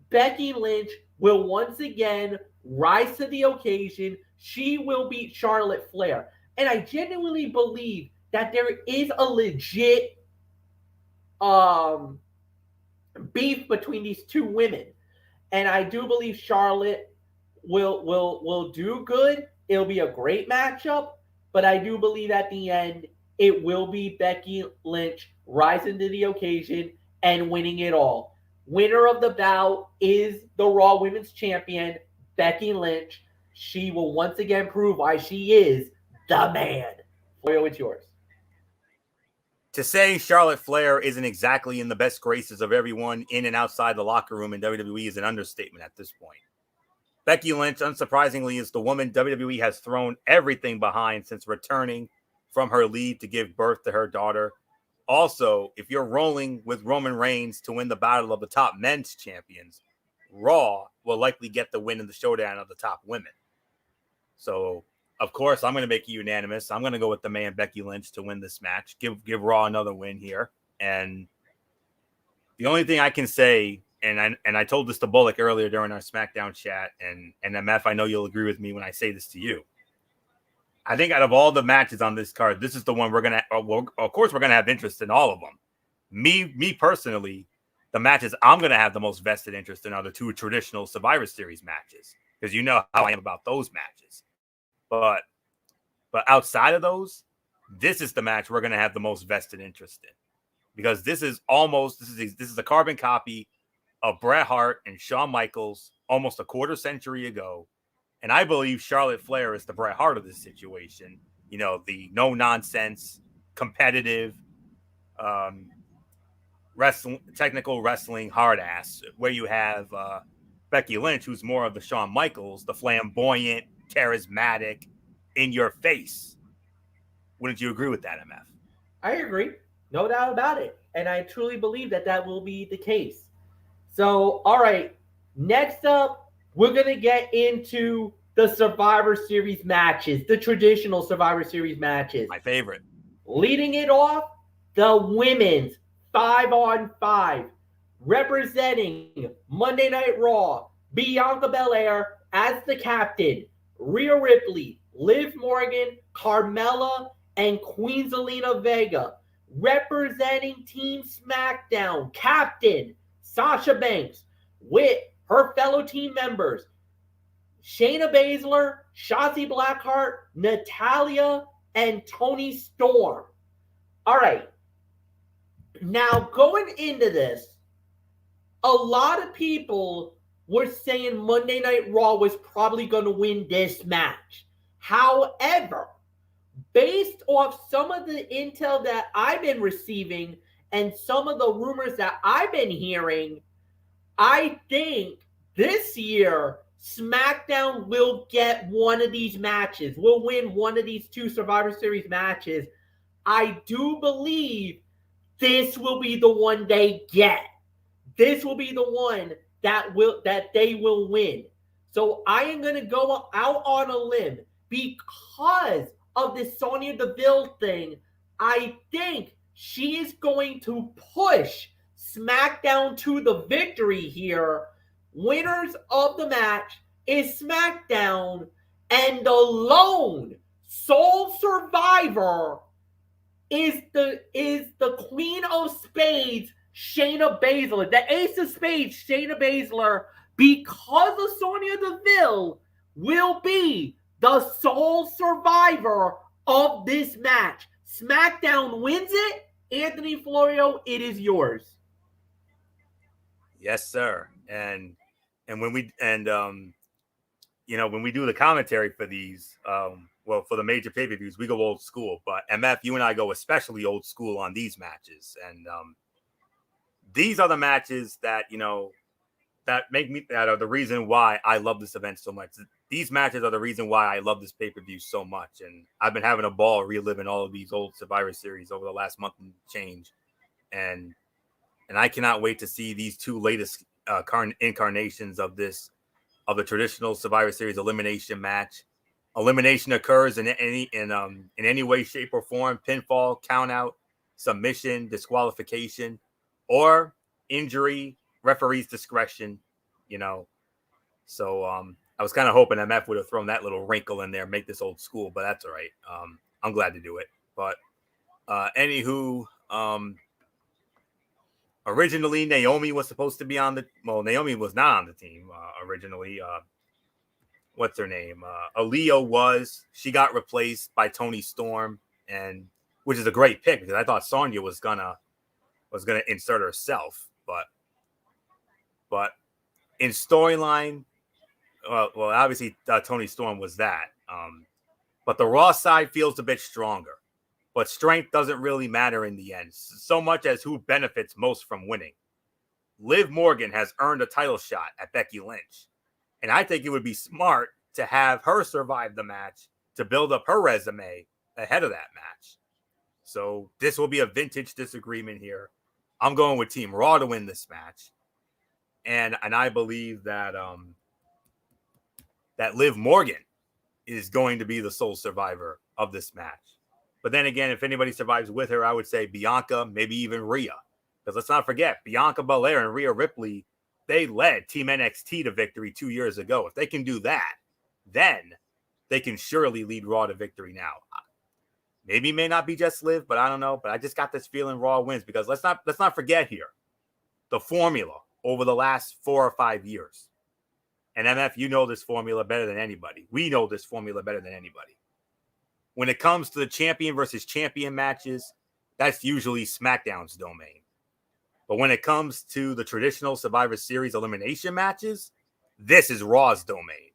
Becky Lynch will once again rise to the occasion. She will beat Charlotte Flair. And I genuinely believe that there is a legit beef between these two women. And I do believe Charlotte will do good. It'll be a great matchup. But I do believe at the end, it will be Becky Lynch rising to the occasion and winning it all. Winner of the bout is the Raw Women's Champion, Becky Lynch. She will once again prove why she is the man. Floyo, it's yours. To say Charlotte Flair isn't exactly in the best graces of everyone in and outside the locker room in WWE is an understatement at this point. Becky Lynch, unsurprisingly, is the woman WWE has thrown everything behind since returning from her leave to give birth to her daughter. Also, if you're rolling with Roman Reigns to win the battle of the top men's champions, Raw will likely get the win in the showdown of the top women. So, of course, I'm going to make it unanimous. I'm going to go with the man Becky Lynch to win this match. Give Raw another win here. And the only thing I can say, and I told this to Bullock earlier during our SmackDown chat, and MF, I know you'll agree with me when I say this to you. I think out of all the matches on this card, this is the one we're going to, of course, we're going to have interest in all of them. Me personally, the matches I'm going to have the most vested interest in are the two traditional Survivor Series matches, because you know how I am about those matches. But outside of those, this is the match we're going to have the most vested interest in, because this is a carbon copy of Bret Hart and Shawn Michaels almost a quarter century ago. And I believe Charlotte Flair is the Bret Hart of this situation. You know, the no nonsense, competitive, technical wrestling hard ass, where you have Becky Lynch, who's more of the Shawn Michaels, the flamboyant, charismatic, in your face. Wouldn't you agree with that, MF? I agree. No doubt about it. And I truly believe that will be the case. So, all right. Next up, we're going to get into the Survivor Series matches, the traditional Survivor Series matches. My favorite. Leading it off, the women's 5-on-5, representing Monday Night Raw, Bianca Belair as the captain, Rhea Ripley, Liv Morgan, Carmella, and Queen Zelina Vega. Representing Team SmackDown, captain Sasha Banks, with her fellow team members, Shayna Basler, Shotzy Blackheart, Natalya, and Toni Storm. All right. Now, going into this, a lot of people were saying Monday Night Raw was probably going to win this match. However, based off some of the intel that I've been receiving and some of the rumors that I've been hearing, I think this year SmackDown will get one of these matches. Will win one of these two Survivor Series matches. I do believe this will be the one they get. This will be the one that they will win. So I am going to go out on a limb because of this Sonya Deville thing. I think she is going to push SmackDown to the victory here. Winners of the match is SmackDown, and the lone sole survivor is the Queen of Spades, Shayna Basler. The Ace of Spades, Shayna Basler, because of Sonya Deville, will be the sole survivor of this match. SmackDown wins it. Anthony Florio, it is yours. Yes, sir. And when we when we do the commentary for these, for the major pay-per-views, we go old school. But MF, you and I go especially old school on these matches, and these are the matches that that are the reason why I love this event so much. These matches are the reason why I love this pay-per-view so much, and I've been having a ball reliving all of these old Survivor Series over the last month and change, and I cannot wait to see these two latest incarnations of the traditional Survivor Series elimination match. Elimination occurs in any way, shape, or form: pinfall, countout, submission, disqualification, or injury, referee's discretion. So I was kind of hoping MF would have thrown that little wrinkle in there, make this old school, but that's all right. I'm glad to do it. But anywho, originally Naomi was supposed to be Naomi was not on the team originally. What's her name? Aaliyah she got replaced by Toni Storm, and which is a great pick because I thought Sonya was gonna insert herself, but in storyline, well, obviously Toni Storm was that, but the Raw side feels a bit stronger. But strength doesn't really matter in the end, so much as who benefits most from winning. Liv Morgan has earned a title shot at Becky Lynch, and I think it would be smart to have her survive the match to build up her resume ahead of that match. So this will be a vintage disagreement here. I'm going with Team Raw to win this match, and I believe that that Liv Morgan is going to be the sole survivor of this match. But then again, if anybody survives with her, I would say Bianca, maybe even Rhea. Because let's not forget, Bianca Belair and Rhea Ripley, they led Team NXT to victory 2 years ago. If they can do that, then they can surely lead Raw to victory now. Maybe it may not be just Liv, but I don't know. But I just got this feeling Raw wins because let's not forget here the formula over the last 4 or 5 years. And MF, you know this formula better than anybody. We know this formula better than anybody. When it comes to the champion versus champion matches, that's usually SmackDown's domain. But when it comes to the traditional Survivor Series elimination matches, this is Raw's domain.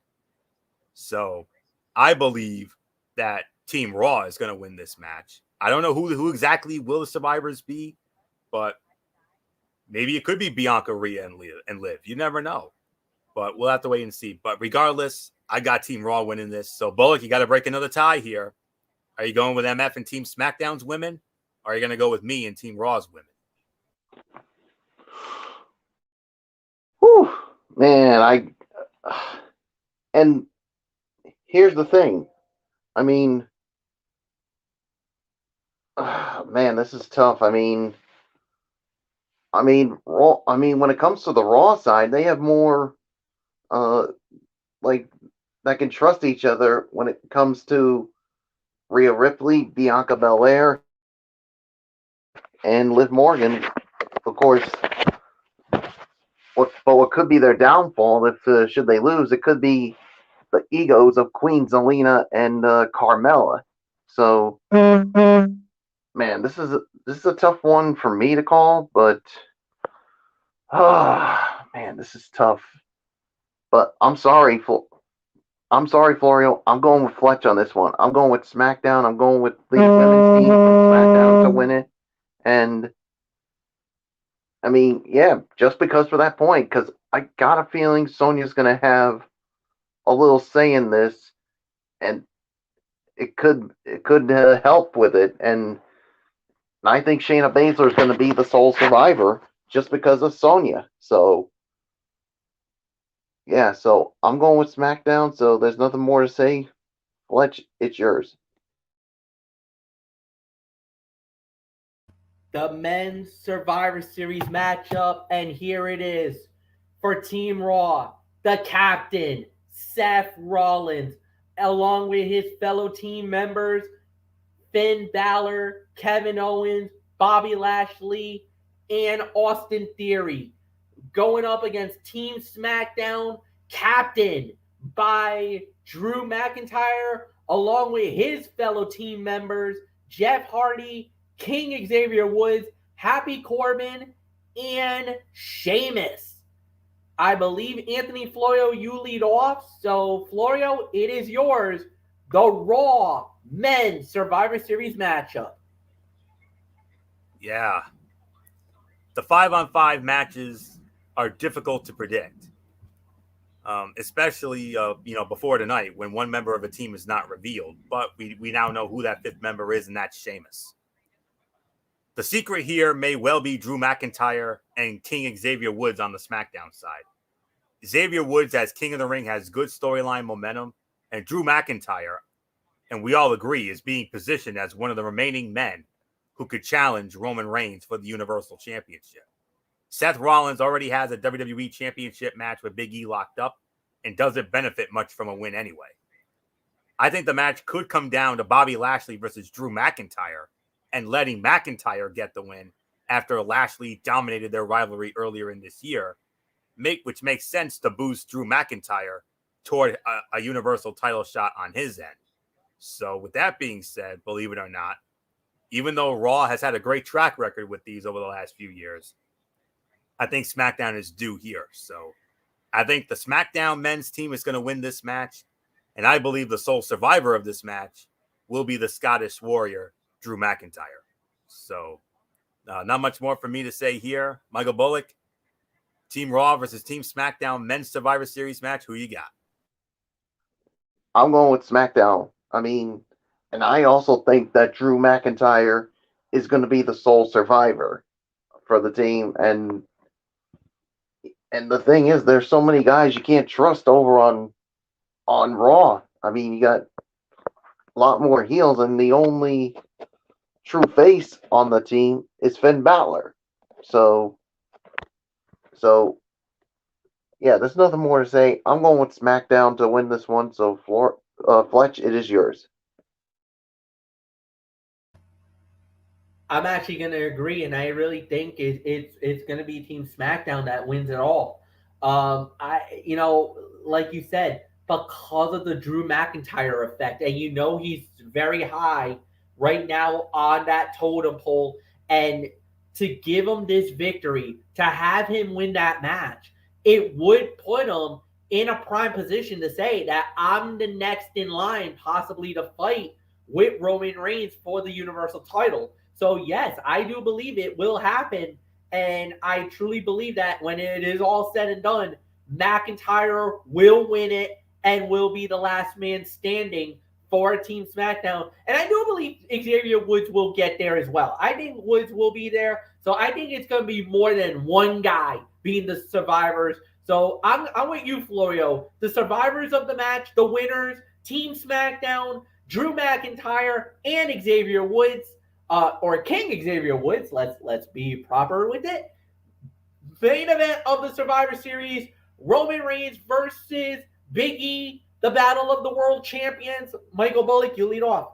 So I believe that Team Raw is going to win this match. I don't know who exactly will the survivors be, but maybe it could be Bianca, Rhea, and Liv. You never know. But we'll have to wait and see. But regardless, I got Team Raw winning this. So Bullock, you got to break another tie here. Are you going with MF and Team SmackDown's women? Or are you going to go with me and Team Raw's women? Whew, man, and here's the thing. I mean, man, this is tough. I mean, Raw. I mean, when it comes to the Raw side, they have more, like that can trust each other when it comes to Rhea Ripley, Bianca Belair, and Liv Morgan. Of course, what could be their downfall if should they lose? It could be the egos of Queen Zelina and Carmella. So, man, this is a tough one for me to call, but man, this is tough. But I'm sorry, Florio. I'm going with Fletch on this one. I'm going with SmackDown. I'm going with the women's team from SmackDown to win it. And I mean, yeah, just because for that point, because I got a feeling Sonya's going to have a little say in this, and it could help with it. And And I think Shayna Baszler is going to be the sole survivor just because of Sonya. So, yeah, so I'm going with SmackDown, so there's nothing more to say. Fletch, it's yours. The men's Survivor Series matchup, and here it is. For Team Raw, the captain, Seth Rollins, along with his fellow team members, Finn Balor, Kevin Owens, Bobby Lashley, and Austin Theory, going up against Team SmackDown, captained by Drew McIntyre, along with his fellow team members, Jeff Hardy, King Xavier Woods, Happy Corbin, and Sheamus. I believe, Anthony Florio, you lead off. So, Florio, it is yours. The Raw Men's Survivor Series matchup. Yeah. The 5-on-5 matches are difficult to predict. Especially, before tonight when one member of a team is not revealed. But we now know who that fifth member is, and that's Sheamus. The secret here may well be Drew McIntyre and King Xavier Woods on the SmackDown side. Xavier Woods as King of the Ring has good storyline momentum, and Drew McIntyre, and we all agree, is being positioned as one of the remaining men who could challenge Roman Reigns for the Universal Championship. Seth Rollins already has a WWE Championship match with Big E locked up and doesn't benefit much from a win anyway. I think the match could come down to Bobby Lashley versus Drew McIntyre and letting McIntyre get the win after Lashley dominated their rivalry earlier in this year, which makes sense to boost Drew McIntyre toward a Universal title shot on his end. So with that being said, believe it or not, even though Raw has had a great track record with these over the last few years, I think SmackDown is due here. So I think the SmackDown men's team is going to win this match, and I believe the sole survivor of this match will be the Scottish Warrior, Drew McIntyre. So not much more for me to say here. Michael Bullock, Team Raw versus Team SmackDown men's Survivor Series match. Who you got? I'm going with SmackDown. And I also think that Drew McIntyre is going to be the sole survivor for the team. And the thing is, there's so many guys you can't trust over on Raw. You got a lot more heels, and the only true face on the team is Finn Balor. So yeah, there's nothing more to say. I'm going with SmackDown to win this one. So Fletch, it is yours. I'm actually going to agree, and I really think it's going to be Team SmackDown that wins it all. Like you said, because of the Drew McIntyre effect, and he's very high right now on that totem pole, and to give him this victory, to have him win that match, it would put him in a prime position to say that I'm the next in line possibly to fight with Roman Reigns for the Universal title. So yes, I do believe it will happen, and I truly believe that when it is all said and done, McIntyre will win it and will be the last man standing for Team SmackDown. And I do believe Xavier Woods will get there as well. I think Woods will be there. So I think it's going to be more than one guy being the survivors. So I'm with you, Florio. The survivors of the match, the winners, Team SmackDown, Drew McIntyre, and Xavier Woods, or King Xavier Woods. Let's be proper with it. Main event of the Survivor Series, Roman Reigns versus Big E, the Battle of the World Champions. Michael Bullock, you lead off.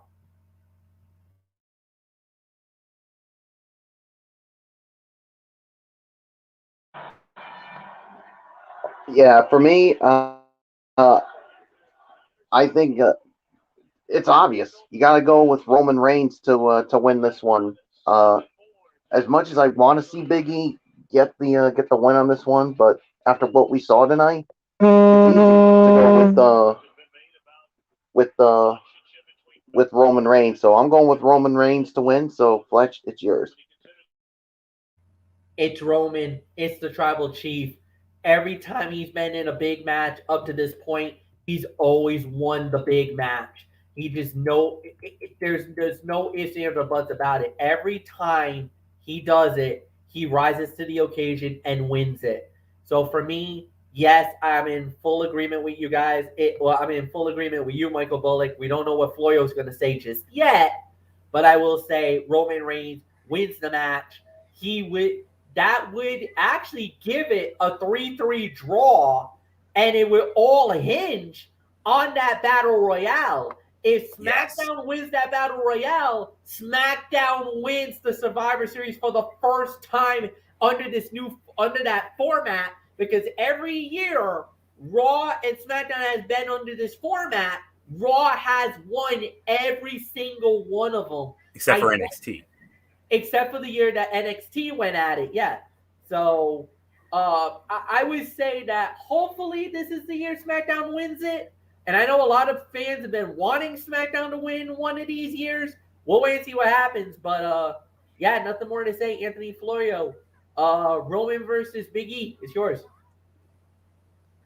Yeah, for me, I think it's obvious. You got to go with Roman Reigns to win this one. As much as I want to see Big E get the win on this one, but after what we saw tonight, it's easy to go with Roman Reigns. So I'm going with Roman Reigns to win. So Fletch, it's yours. It's Roman. It's the Tribal Chief. Every time he's been in a big match up to this point, he's always won the big match. He just there's no ifs, ands, or buts about it. Every time he does it, he rises to the occasion and wins it. So for me, yes, I'm in full agreement with you guys. I'm in full agreement with you, Michael Bullock. We don't know what Floyo's going to say just yet, but I will say Roman Reigns wins the match. That would actually give it a 3-3 draw, and it would all hinge on that battle royale. If SmackDown wins that battle royale, SmackDown wins the Survivor Series for the first time under that format, because every year Raw and SmackDown has been under this format. Raw has won every single one of them. Except for NXT. Except for the year that NXT went at it, yeah. So I would say that hopefully this is the year SmackDown wins it. And I know a lot of fans have been wanting SmackDown to win one of these years. We'll wait and see what happens. But yeah, nothing more to say. Anthony Florio, Roman versus Big E. It's yours.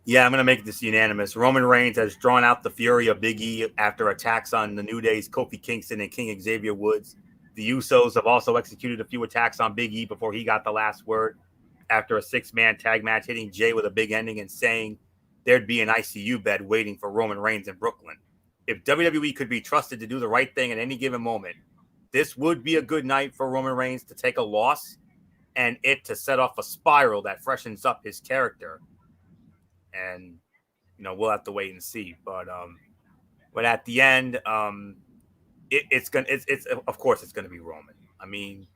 Yeah, I'm going to make this unanimous. Roman Reigns has drawn out the fury of Big E after attacks on the New Day's Kofi Kingston and King Xavier Woods. The Usos have also executed a few attacks on Big E before he got the last word after a 6-man tag match, hitting Jay with a big ending and saying there'd be an ICU bed waiting for Roman Reigns in Brooklyn. If WWE could be trusted to do the right thing at any given moment, this would be a good night for Roman Reigns to take a loss and it to set off a spiral that freshens up his character. And, we'll have to wait and see. But at the end, it's of course it's gonna be Roman. I mean,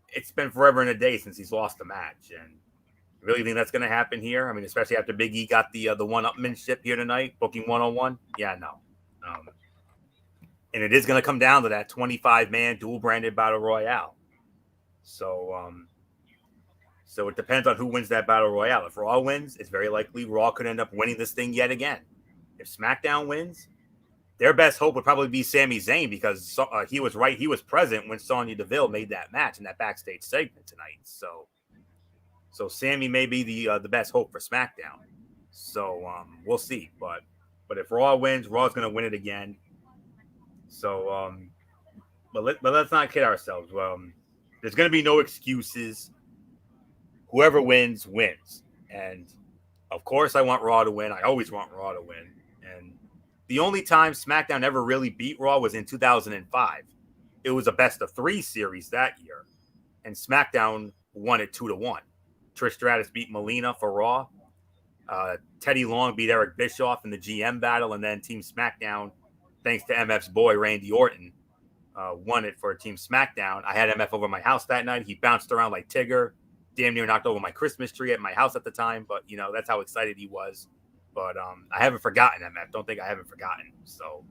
it's been forever and a day since he's lost a match, and I really think that's gonna happen here. I mean, especially after Big E got the one-upmanship here tonight, booking 101. Yeah, no, and it is gonna come down to that 25-man dual-branded battle royale. So it depends on who wins that battle royale. If Raw wins, it's very likely Raw could end up winning this thing yet again. If SmackDown wins, their best hope would probably be Sami Zayn, because he was right. He was present when Sonya Deville made that match in that backstage segment tonight. So Sami may be the best hope for SmackDown. So we'll see. But if Raw wins, Raw's going to win it again. So but let's not kid ourselves. There's going to be no excuses. Whoever wins, wins. And of course, I want Raw to win. I always want Raw to win. And the only time SmackDown ever really beat Raw was in 2005. It was a best-of-3 series that year, and SmackDown won it 2-1. Trish Stratus beat Melina for Raw. Teddy Long beat Eric Bischoff in the GM battle, and then Team SmackDown, thanks to MF's boy Randy Orton, won it for Team SmackDown. I had MF over my house that night. He bounced around like Tigger, damn near knocked over my Christmas tree at my house at the time, but that's how excited he was. But I haven't forgotten MF. Don't think I haven't forgotten. So,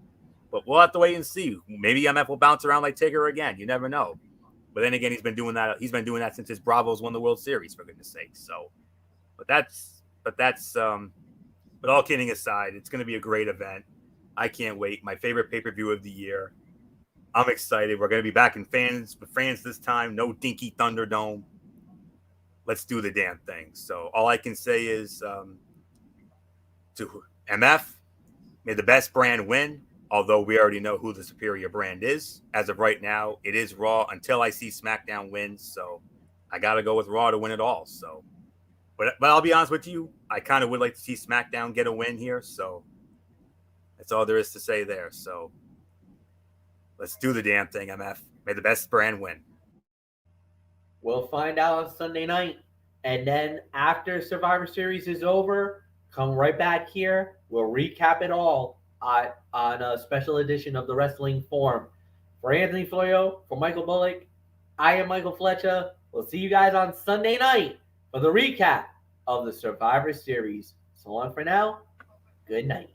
but we'll have to wait and see. Maybe MF will bounce around like Tigger again. You never know. But then again, he's been doing that. He's been doing that since his Bravos won the World Series, for goodness sake. So, but all kidding aside, it's going to be a great event. I can't wait. My favorite pay-per-view of the year. I'm excited. We're going to be back with fans this time. No dinky Thunderdome. Let's do the damn thing. So all I can say is, to MF, may the best brand win, although we already know who the superior brand is. As of right now, it is Raw until I see SmackDown win. So I got to go with Raw to win it all. So, but I'll be honest with you, I kind of would like to see SmackDown get a win here. So that's all there is to say there. So let's do the damn thing, MF. May the best brand win. We'll find out on Sunday night. And then after Survivor Series is over, come right back here. We'll recap it all on a special edition of the Wrestling Forum. For Anthony Florio, for Michael Bullock, I am Michael Fletcher. We'll see you guys on Sunday night for the recap of the Survivor Series. So long for now. Good night.